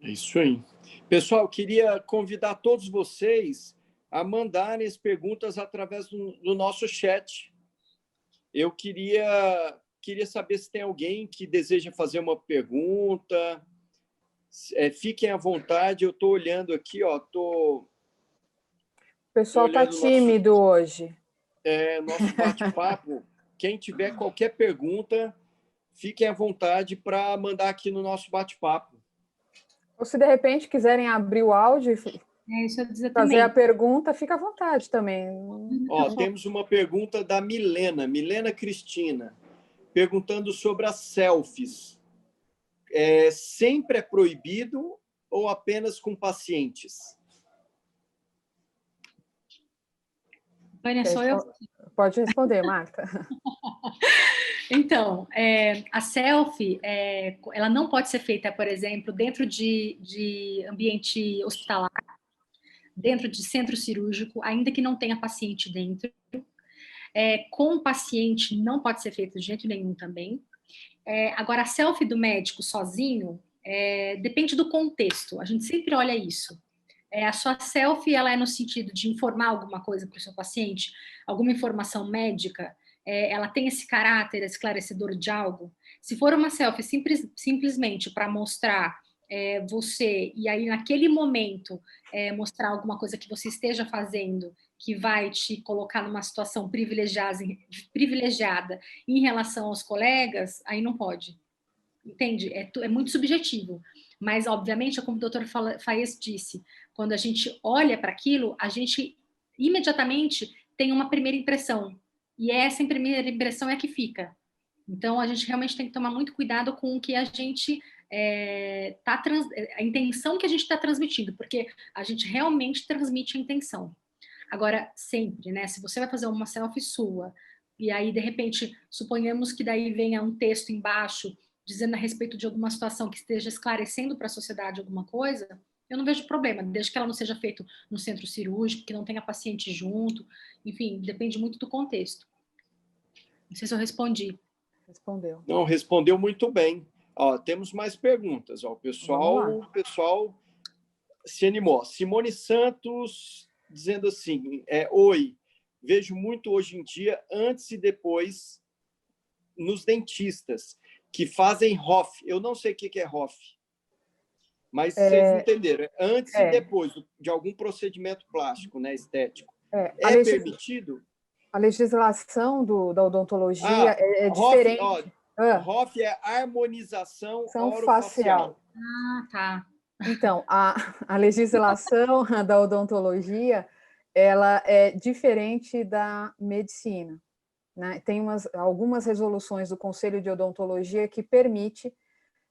É isso aí. Pessoal, queria convidar todos vocês a mandarem as perguntas através do nosso chat. Eu queria saber se tem alguém que deseja fazer uma pergunta. Fiquem à vontade, eu estou olhando aqui, ó, o pessoal está tímido hoje. Nosso bate-papo. Quem tiver qualquer pergunta, fiquem à vontade para mandar aqui no nosso bate-papo. Ou se de repente quiserem abrir o áudio É isso eu ia dizer Fazer também. a pergunta, fica à vontade também. Temos uma pergunta da Milena Cristina, perguntando sobre as selfies. Sempre é proibido ou apenas com pacientes? Vânia, sou eu? Pode responder, Marta. Então, a selfie, ela não pode ser feita, por exemplo, dentro de ambiente hospitalar, dentro de centro cirúrgico, ainda que não tenha paciente dentro. Com o paciente não pode ser feito de jeito nenhum também. Agora, a selfie do médico sozinho, depende do contexto. A gente sempre olha isso. A sua selfie, ela é no sentido de informar alguma coisa para o seu paciente, alguma informação médica, ela tem esse caráter esclarecedor de algo. Se for uma selfie simplesmente para mostrar você, e aí naquele momento mostrar alguma coisa que você esteja fazendo, que vai te colocar numa situação privilegiada em relação aos colegas, aí não pode. Entende? É muito subjetivo. Mas, obviamente, é como o doutor Faes disse, quando a gente olha para aquilo, a gente imediatamente tem uma primeira impressão. E essa primeira impressão é a que fica. Então, a gente realmente tem que tomar muito cuidado com o que a gente a intenção que a gente está transmitindo, porque a gente realmente transmite a intenção. Agora, sempre, né? Se você vai fazer uma selfie sua, e aí, de repente, suponhamos que daí venha um texto embaixo dizendo a respeito de alguma situação que esteja esclarecendo para a sociedade alguma coisa, eu não vejo problema, desde que ela não seja feita no centro cirúrgico, que não tenha paciente junto, enfim, depende muito do contexto. Não sei se eu respondi. Respondeu. Não, respondeu muito bem. Temos mais perguntas. O pessoal se animou. Simone Santos dizendo assim, oi, vejo muito hoje em dia, antes e depois, nos dentistas, que fazem ROF. Eu não sei o que é ROF, mas vocês entenderam. Antes e depois de algum procedimento plástico, né, estético. Permitido? A legislação da odontologia é diferente. ROF é harmonização orofacial. Tá. Então, a legislação da odontologia, ela é diferente da medicina, né? Tem algumas resoluções do Conselho de Odontologia que permite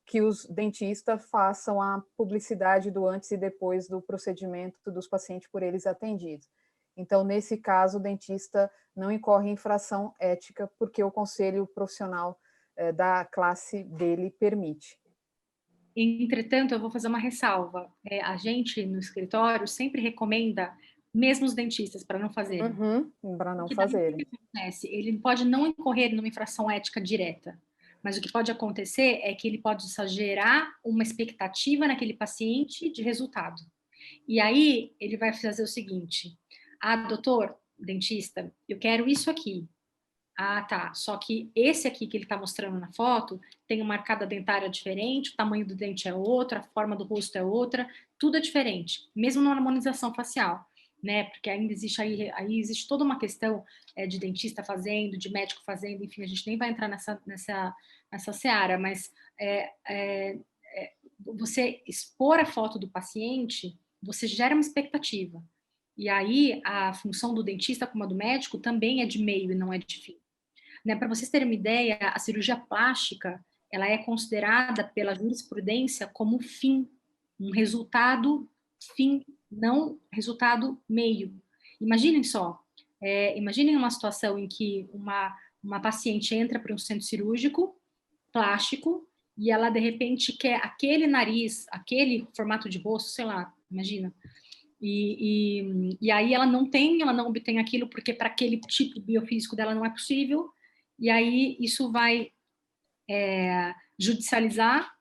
que os dentistas façam a publicidade do antes e depois do procedimento dos pacientes por eles atendidos. Então, nesse caso, o dentista não incorre em infração ética, porque o conselho profissional da classe dele permite. Entretanto, eu vou fazer uma ressalva. A gente, no escritório, sempre recomenda, mesmo os dentistas, para não fazerem. Para não fazerem. O que acontece? Ele pode não incorrer numa infração ética direta, mas o que pode acontecer é que ele pode gerar uma expectativa naquele paciente de resultado. E aí, ele vai fazer o seguinte: doutor, dentista, eu quero isso aqui. Tá. Só que esse aqui que ele está mostrando na foto tem uma arcada dentária diferente, o tamanho do dente é outro, a forma do rosto é outra, tudo é diferente, mesmo na harmonização facial, né? Porque ainda existe aí existe toda uma questão de dentista fazendo, de médico fazendo, enfim, a gente nem vai entrar nessa seara, mas você expor a foto do paciente, você gera uma expectativa. E aí a função do dentista como a do médico também é de meio e não é de fim. Né, para vocês terem uma ideia, a cirurgia plástica ela é considerada pela jurisprudência como fim, um resultado fim, não resultado meio. Imaginem só, imaginem uma situação em que uma paciente entra para um centro cirúrgico plástico e ela, de repente, quer aquele nariz, aquele formato de rosto, sei lá, imagina. E aí ela não obtém aquilo porque para aquele tipo biofísico dela não é possível. E aí isso vai judicializar,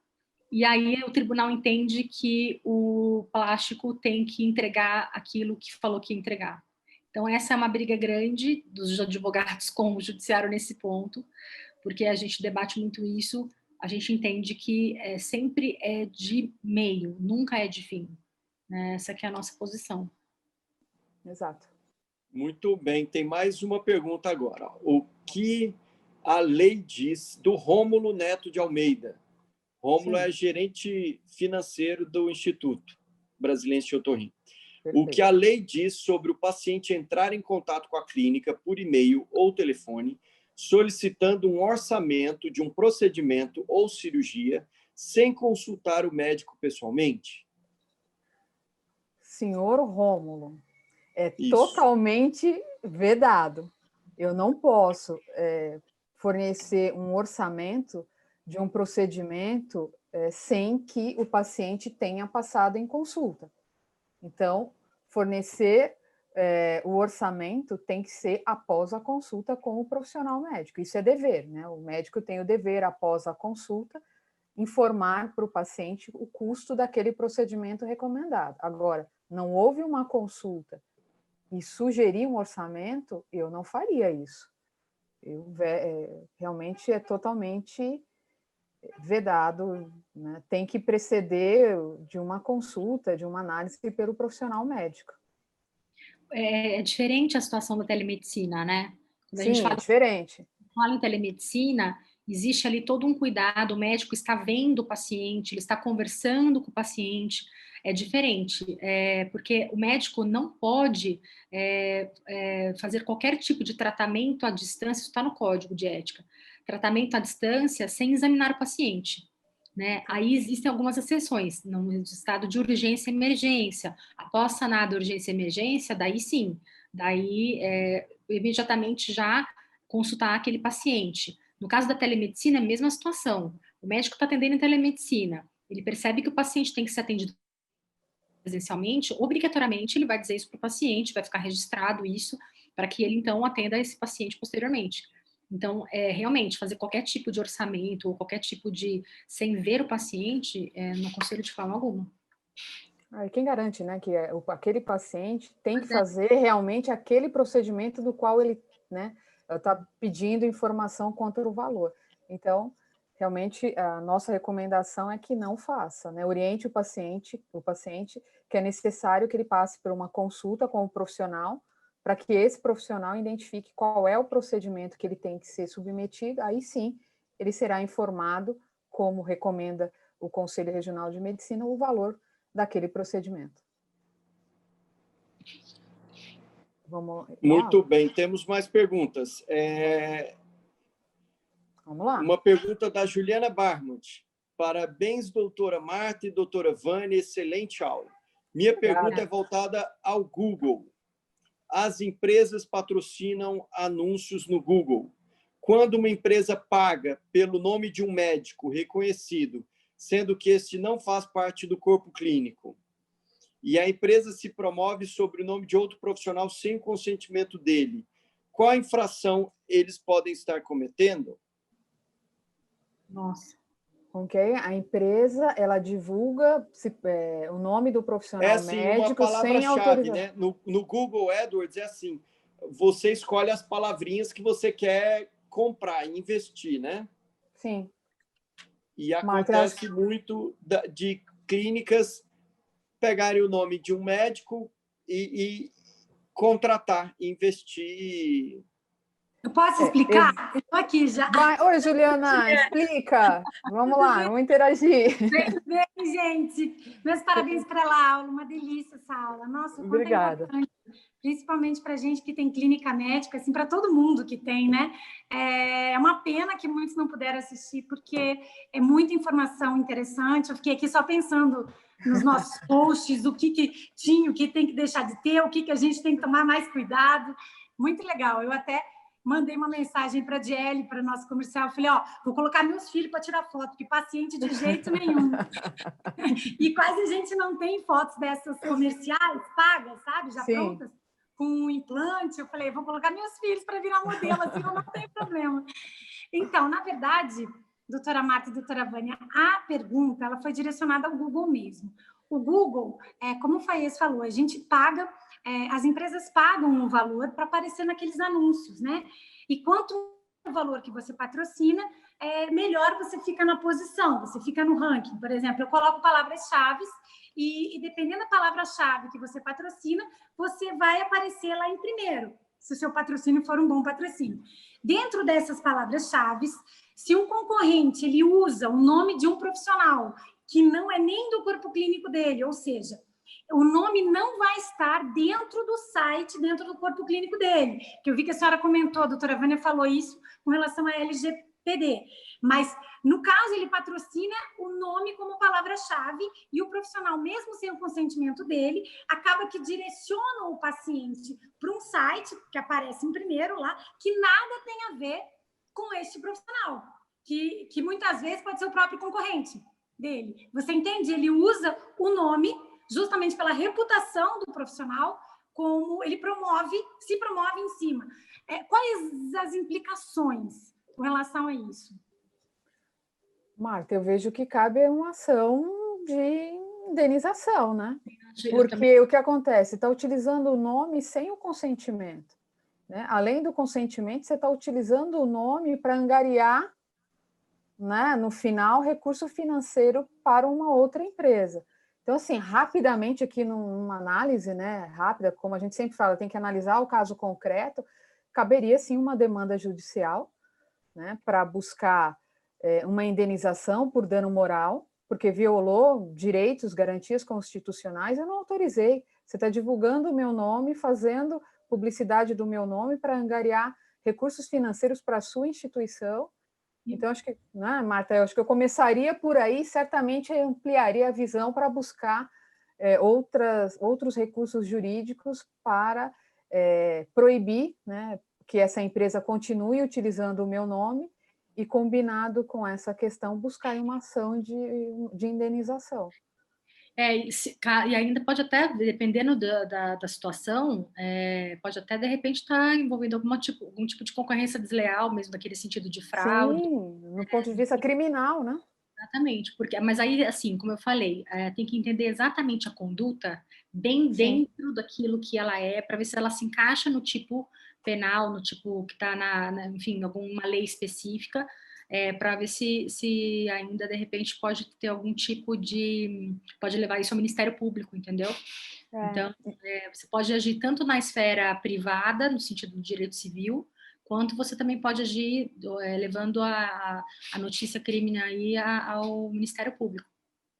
e aí o tribunal entende que o plástico tem que entregar aquilo que falou que ia entregar. Então essa é uma briga grande dos advogados com o judiciário nesse ponto, porque a gente debate muito isso, a gente entende que sempre é de meio, nunca é de fim. Né? Essa que é a nossa posição. Exato. Muito bem, tem mais uma pergunta agora. O que a lei diz do Rômulo Neto de Almeida? Rômulo é gerente financeiro do Instituto Brasileiro de Otorrino. O que a lei diz sobre o paciente entrar em contato com a clínica por e-mail ou telefone, solicitando um orçamento de um procedimento ou cirurgia, sem consultar o médico pessoalmente? Senhor Rômulo, é Isso. totalmente vedado. Eu não posso fornecer um orçamento de um procedimento sem que o paciente tenha passado em consulta. Então, fornecer o orçamento tem que ser após a consulta com o profissional médico. Isso é dever, né? O médico tem o dever, após a consulta, informar para o paciente o custo daquele procedimento recomendado. Agora, não houve uma consulta e sugerir um orçamento, eu não faria isso. Realmente é totalmente vedado, né? Tem que preceder de uma consulta, de uma análise pelo profissional médico. É diferente a situação da telemedicina, né? Quando Sim, é diferente. Fala em telemedicina, existe ali todo um cuidado, o médico está vendo o paciente, ele está conversando com o paciente, é diferente, porque o médico não pode fazer qualquer tipo de tratamento à distância, isso está no Código de Ética, tratamento à distância sem examinar o paciente. Né? Aí existem algumas exceções, no estado de urgência e emergência, após sanar da urgência e emergência, daí sim, daí imediatamente já consultar aquele paciente. No caso da telemedicina, é a mesma situação. O médico está atendendo em telemedicina, ele percebe que o paciente tem que ser atendido presencialmente, obrigatoriamente ele vai dizer isso para o paciente, vai ficar registrado isso, para que ele então atenda esse paciente posteriormente. Então, realmente, fazer qualquer tipo de orçamento ou qualquer tipo de... sem ver o paciente, não aconselho de forma alguma. E quem garante, né, que aquele paciente tem que fazer realmente aquele procedimento do qual ele, né, está pedindo informação quanto ao valor. Então, realmente, a nossa recomendação é que não faça, né? Oriente o paciente que é necessário que ele passe por uma consulta com o profissional, para que esse profissional identifique qual é o procedimento que ele tem que ser submetido, aí sim, ele será informado, como recomenda o Conselho Regional de Medicina, o valor daquele procedimento. Vamos lá. Muito bem, temos mais perguntas. Vamos lá. Uma pergunta da Juliana Barmut. Parabéns, doutora Marta e doutora Vânia, excelente aula. Minha pergunta é voltada ao Google. As empresas patrocinam anúncios no Google. Quando uma empresa paga pelo nome de um médico reconhecido, sendo que este não faz parte do corpo clínico, e a empresa se promove sobre o nome de outro profissional sem o consentimento dele, qual infração eles podem estar cometendo? Nossa. Ok, a empresa, ela divulga o nome do profissional médico sem autorização. Né? No Google AdWords é assim, você escolhe as palavrinhas que você quer comprar, investir, né? Sim. E acontece muito de clínicas pegarem o nome de um médico e contratar, investir. Eu posso explicar? Estou aqui já. Oi, Juliana, explica. Vamos lá, vamos interagir. Bem, gente. Meus parabéns pela aula, uma delícia essa aula. Nossa, obrigada. Principalmente para a gente que tem clínica médica, assim, para todo mundo que tem, né? É uma pena que muitos não puderam assistir, porque é muita informação interessante. Eu fiquei aqui só pensando nos nossos posts, o que tinha, o que tem que deixar de ter, o que a gente tem que tomar mais cuidado. Muito legal. Eu até mandei uma mensagem para a Diele, para o nosso comercial, falei, vou colocar meus filhos para tirar foto, porque paciente de jeito nenhum. E quase a gente não tem fotos dessas comerciais pagas, sabe? Já prontas, com um implante. Eu falei, vou colocar meus filhos para virar modelo, assim, eu não tenho problema. Então, na verdade, doutora Marta e doutora Vânia, a pergunta ela foi direcionada ao Google mesmo. O Google, como o Faiez falou, a gente paga... as empresas pagam um valor para aparecer naqueles anúncios, né? E quanto o valor que você patrocina, melhor você fica na posição, você fica no ranking. Por exemplo, eu coloco palavras-chave e dependendo da palavra-chave que você patrocina, você vai aparecer lá em primeiro, se o seu patrocínio for um bom patrocínio. Dentro dessas palavras-chave, se um concorrente ele usa o nome de um profissional que não é nem do corpo clínico dele, ou seja, O nome não vai estar dentro do site, dentro do corpo clínico dele. Que eu vi que a senhora comentou, a doutora Vânia falou isso com relação à LGPD. Mas, no caso, ele patrocina o nome como palavra-chave e o profissional, mesmo sem o consentimento dele, acaba que direciona o paciente para um site que aparece em primeiro lá, que nada tem a ver com este profissional, que muitas vezes pode ser o próprio concorrente dele. Você entende? Ele usa o nome justamente pela reputação do profissional, como ele se promove em cima. Quais as implicações com relação a isso? Marta, eu vejo que cabe uma ação de indenização, né? Porque o que acontece? Está utilizando o nome sem o consentimento, né? Além do consentimento, você está utilizando o nome para angariar, né, no final, recurso financeiro para uma outra empresa. Então, assim, rapidamente aqui numa análise, né, rápida, como a gente sempre fala, tem que analisar o caso concreto, caberia sim uma demanda judicial, né, para buscar uma indenização por dano moral, porque violou direitos, garantias constitucionais, eu não autorizei. Você está divulgando o meu nome, fazendo publicidade do meu nome para angariar recursos financeiros para a sua instituição. Então, acho que, né, Marta, eu acho que eu começaria por aí, certamente ampliaria a visão para buscar outros recursos jurídicos para proibir, né, que essa empresa continue utilizando o meu nome e, combinado com essa questão, buscar uma ação de indenização. E ainda pode até, dependendo da situação, pode até, de repente, estar envolvendo algum tipo de concorrência desleal, mesmo naquele sentido de fraude. Sim, no ponto de vista criminal, né? Exatamente, mas aí, assim, como eu falei, tem que entender exatamente a conduta bem Sim. dentro daquilo que ela é, para ver se ela se encaixa no tipo penal, no tipo que está enfim, alguma lei específica, para ver se ainda, de repente, pode ter algum tipo pode levar isso ao Ministério Público, entendeu? Então, você pode agir tanto na esfera privada, no sentido do direito civil, quanto você também pode agir levando a notícia crime aí ao Ministério Público.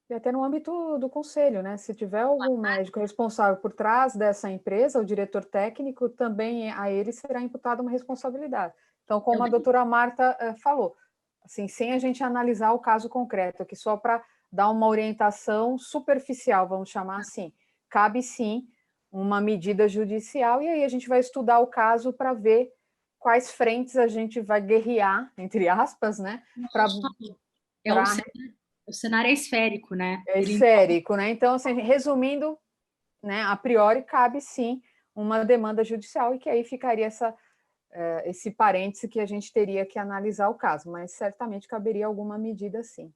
E até no âmbito do conselho, né? Se tiver algum médico responsável por trás dessa empresa, o diretor técnico, também a ele será imputada uma responsabilidade. Então, como a doutora Marta falou, assim, sem a gente analisar o caso concreto, aqui só para dar uma orientação superficial, vamos chamar assim, cabe sim uma medida judicial, e aí a gente vai estudar o caso para ver quais frentes a gente vai guerrear, entre aspas, né? O cenário é esférico, né? É esférico, né? Então, assim, resumindo, né, a priori, cabe sim uma demanda judicial e que aí ficaria esse parêntese que a gente teria que analisar o caso, mas certamente caberia alguma medida sim.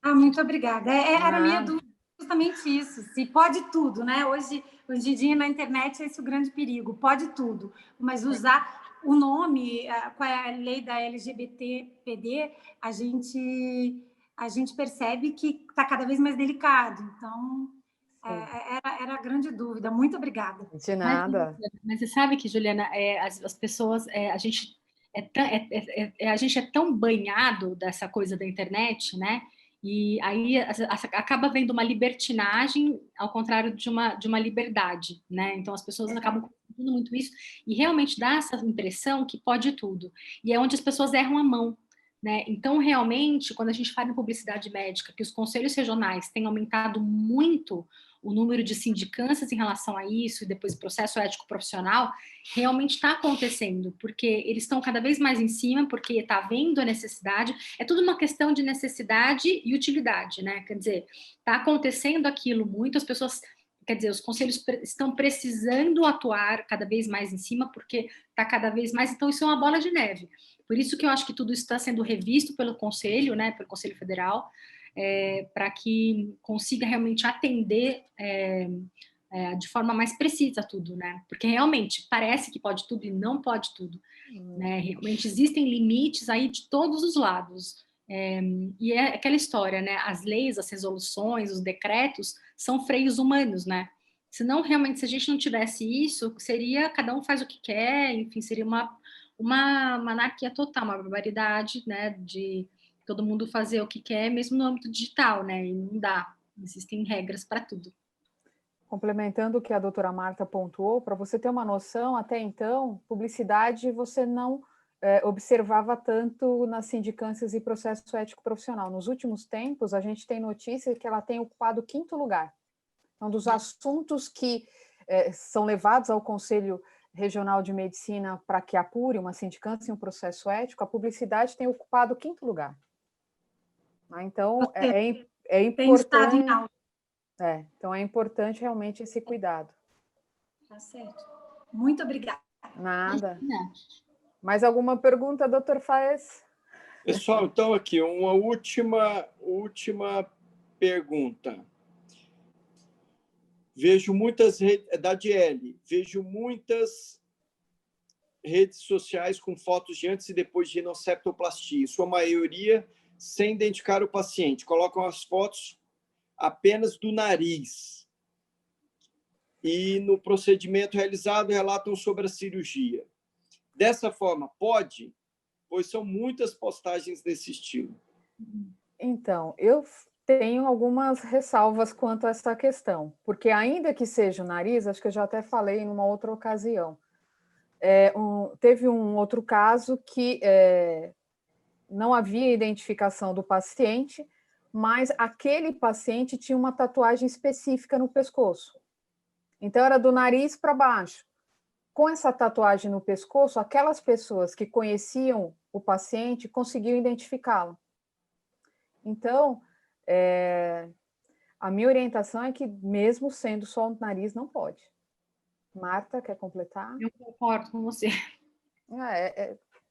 Muito obrigada. Era a minha dúvida justamente isso, se pode tudo, né? Hoje em dia na internet é esse o grande perigo, pode tudo, mas usar o nome, qual é a lei da LGBTPD, a gente percebe que está cada vez mais delicado, então era a grande dúvida. Muito obrigada. De nada. Mas você sabe que, Juliana, as pessoas, a gente é tão banhado dessa coisa da internet, né? E aí acaba vendo uma libertinagem ao contrário de uma liberdade, né? Então as pessoas acabam confundindo muito isso e realmente dá essa impressão que pode tudo. E é onde as pessoas erram a mão, né? Então, realmente, quando a gente fala em publicidade médica, que os conselhos regionais têm aumentado muito o número de sindicâncias em relação a isso, e depois o processo ético profissional, realmente está acontecendo, porque eles estão cada vez mais em cima, porque está vendo a necessidade, é tudo uma questão de necessidade e utilidade, né? Quer dizer, está acontecendo aquilo muito, as pessoas, quer dizer, os conselhos estão precisando atuar cada vez mais em cima, porque está cada vez mais, então isso é uma bola de neve. Por isso que eu acho que tudo isso está sendo revisto pelo Conselho, né, pelo Conselho Federal, para que consiga realmente atender de forma mais precisa tudo, né? Porque realmente parece que pode tudo e não pode tudo, né? Realmente existem limites aí de todos os lados. E é aquela história, né? As leis, as resoluções, os decretos são freios humanos, né? Senão, realmente, se a gente não tivesse isso, seria cada um faz o que quer, enfim, seria uma anarquia total, uma barbaridade, né? De todo mundo fazer o que quer, mesmo no âmbito digital, né? E não dá. Existem regras para tudo. Complementando o que a doutora Marta pontuou, para você ter uma noção, até então, publicidade você não observava tanto nas sindicâncias e processo ético profissional. Nos últimos tempos, a gente tem notícia que ela tem ocupado o 5º lugar. Então, dos assuntos que são levados ao Conselho Regional de Medicina para que apure uma sindicância e um processo ético, a publicidade tem ocupado o 5º lugar. Então, é importante. Então, é importante realmente esse cuidado. Tá certo. Muito obrigada. Nada. Mais alguma pergunta, doutor Faes? Pessoal, então aqui, uma última pergunta. Vejo muitas da DL, vejo muitas redes sociais com fotos de antes e depois de rinoceptoplastia, sua maioria sem identificar o paciente. Colocam as fotos apenas do nariz. E no procedimento realizado relatam sobre a cirurgia. Dessa forma, pode? Pois são muitas postagens desse estilo. Então, eu tenho algumas ressalvas quanto a essa questão, porque ainda que seja o nariz, acho que eu já até falei em uma outra ocasião, teve um outro caso que não havia identificação do paciente, mas aquele paciente tinha uma tatuagem específica no pescoço. Então, era do nariz para baixo. Com essa tatuagem no pescoço, aquelas pessoas que conheciam o paciente conseguiam identificá-lo. Então, a minha orientação é que, mesmo sendo só o nariz, não pode. Marta, quer completar? Eu concordo com você.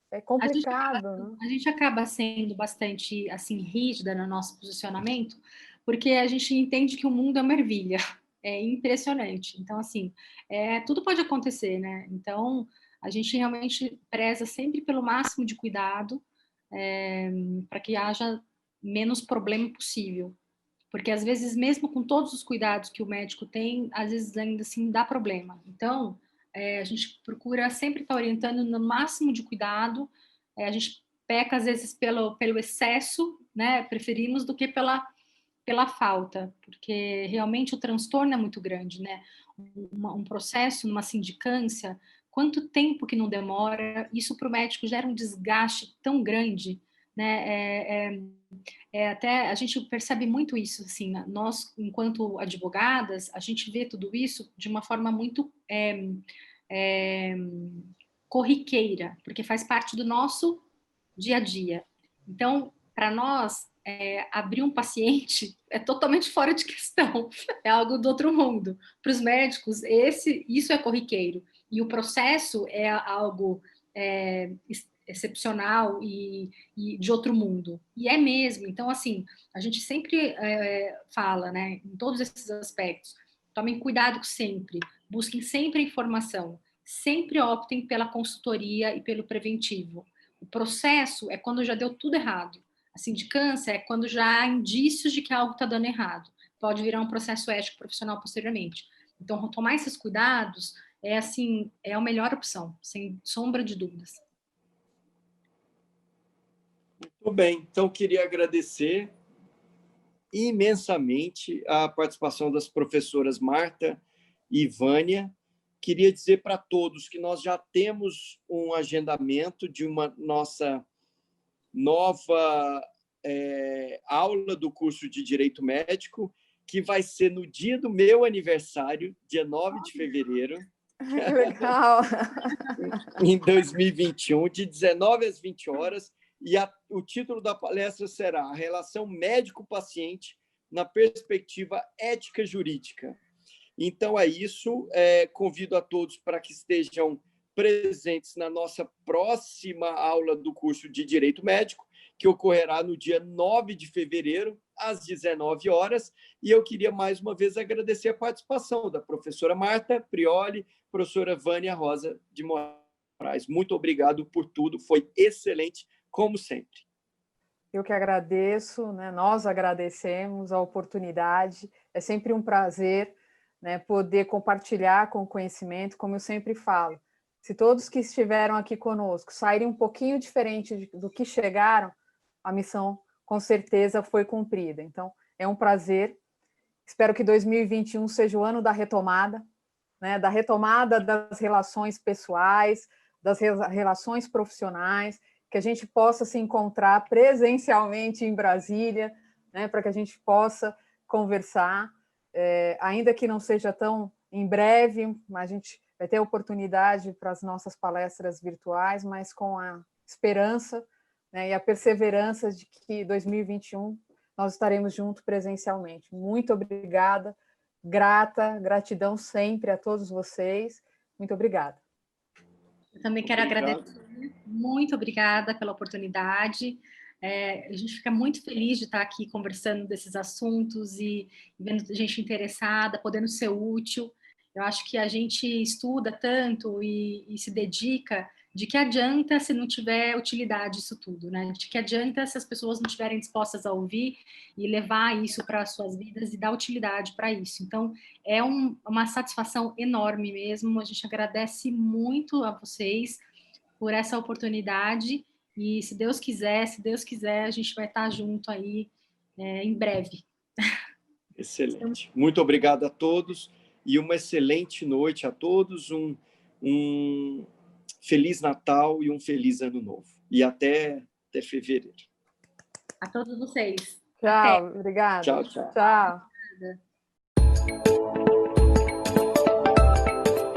É complicado, a gente acaba sendo bastante assim rígida no nosso posicionamento, porque a gente entende que o mundo é uma ervilha, é impressionante. Então, assim, tudo pode acontecer, né? Então, a gente realmente preza sempre pelo máximo de cuidado, para que haja menos problema possível. Porque, às vezes, mesmo com todos os cuidados que o médico tem, às vezes ainda assim dá problema. Então, a gente procura sempre estar orientando no máximo de cuidado. A gente peca, às vezes, pelo excesso, né? Preferimos do que pela falta, porque realmente o transtorno é muito grande, né? Um processo, numa sindicância, quanto tempo que não demora, isso para o médico gera um desgaste tão grande, né? Até a gente percebe muito isso, assim, nós, enquanto advogadas, a gente vê tudo isso de uma forma muito corriqueira, porque faz parte do nosso dia a dia. Então, para nós, abrir um paciente é totalmente fora de questão, é algo do outro mundo. Para os médicos, isso é corriqueiro, e o processo é algo excepcional e de outro mundo. E é mesmo. Então, assim, a gente sempre fala, né, em todos esses aspectos, tomem cuidado sempre, busquem sempre informação, sempre optem pela consultoria e pelo preventivo. O processo é quando já deu tudo errado. A sindicância é quando já há indícios de que algo está dando errado. Pode virar um processo ético profissional posteriormente. Então, tomar esses cuidados é a melhor opção, sem sombra de dúvidas. Muito bem. Então, queria agradecer imensamente a participação das professoras Marta e Vânia. Queria dizer para todos que nós já temos um agendamento de uma nossa nova aula do curso de Direito Médico, que vai ser no dia do meu aniversário, dia 9 de fevereiro. Que legal! Em 2021, de 19 às 20 horas. E o título da palestra será A Relação Médico-Paciente na Perspectiva Ética Jurídica. Então, é isso. Convido a todos para que estejam presentes na nossa próxima aula do curso de Direito Médico, que ocorrerá no dia 9 de fevereiro, às 19 horas. E eu queria, mais uma vez, agradecer a participação da professora Marta Prioli, professora Vânia Rosa de Moraes. Muito obrigado por tudo. Foi excelente, como sempre. Eu que agradeço, né? Nós agradecemos a oportunidade. É sempre um prazer, né, poder compartilhar com o conhecimento, como eu sempre falo. Se todos que estiveram aqui conosco saírem um pouquinho diferente do que chegaram, a missão, com certeza, foi cumprida. Então, é um prazer Espero que 2021 seja o ano da retomada, né? Da retomada das relações pessoais, das relações profissionais, que a gente possa se encontrar presencialmente em Brasília, né? Para que a gente possa conversar, ainda que não seja tão em breve, mas a gente vai ter oportunidade para as nossas palestras virtuais, mas com a esperança, né, e a perseverança de que 2021 nós estaremos juntos presencialmente. Muito obrigada, gratidão sempre a todos vocês. Muito obrigada. Eu também quero agradecer. Muito obrigada pela oportunidade. A gente fica muito feliz de estar aqui conversando desses assuntos e vendo gente interessada, podendo ser útil. Eu acho que a gente estuda tanto e se dedica, de que adianta se não tiver utilidade isso tudo, né? De que adianta se as pessoas não estiverem dispostas a ouvir e levar isso para as suas vidas e dar utilidade para isso. Então, é uma satisfação enorme mesmo. A gente agradece muito a vocês por essa oportunidade e, se Deus quiser, a gente vai estar junto aí em breve. Excelente. Muito obrigado a todos e uma excelente noite a todos, um Feliz Natal e um feliz Ano Novo. E até fevereiro. A todos vocês. Tchau, obrigada. Tchau, tchau. Tchau.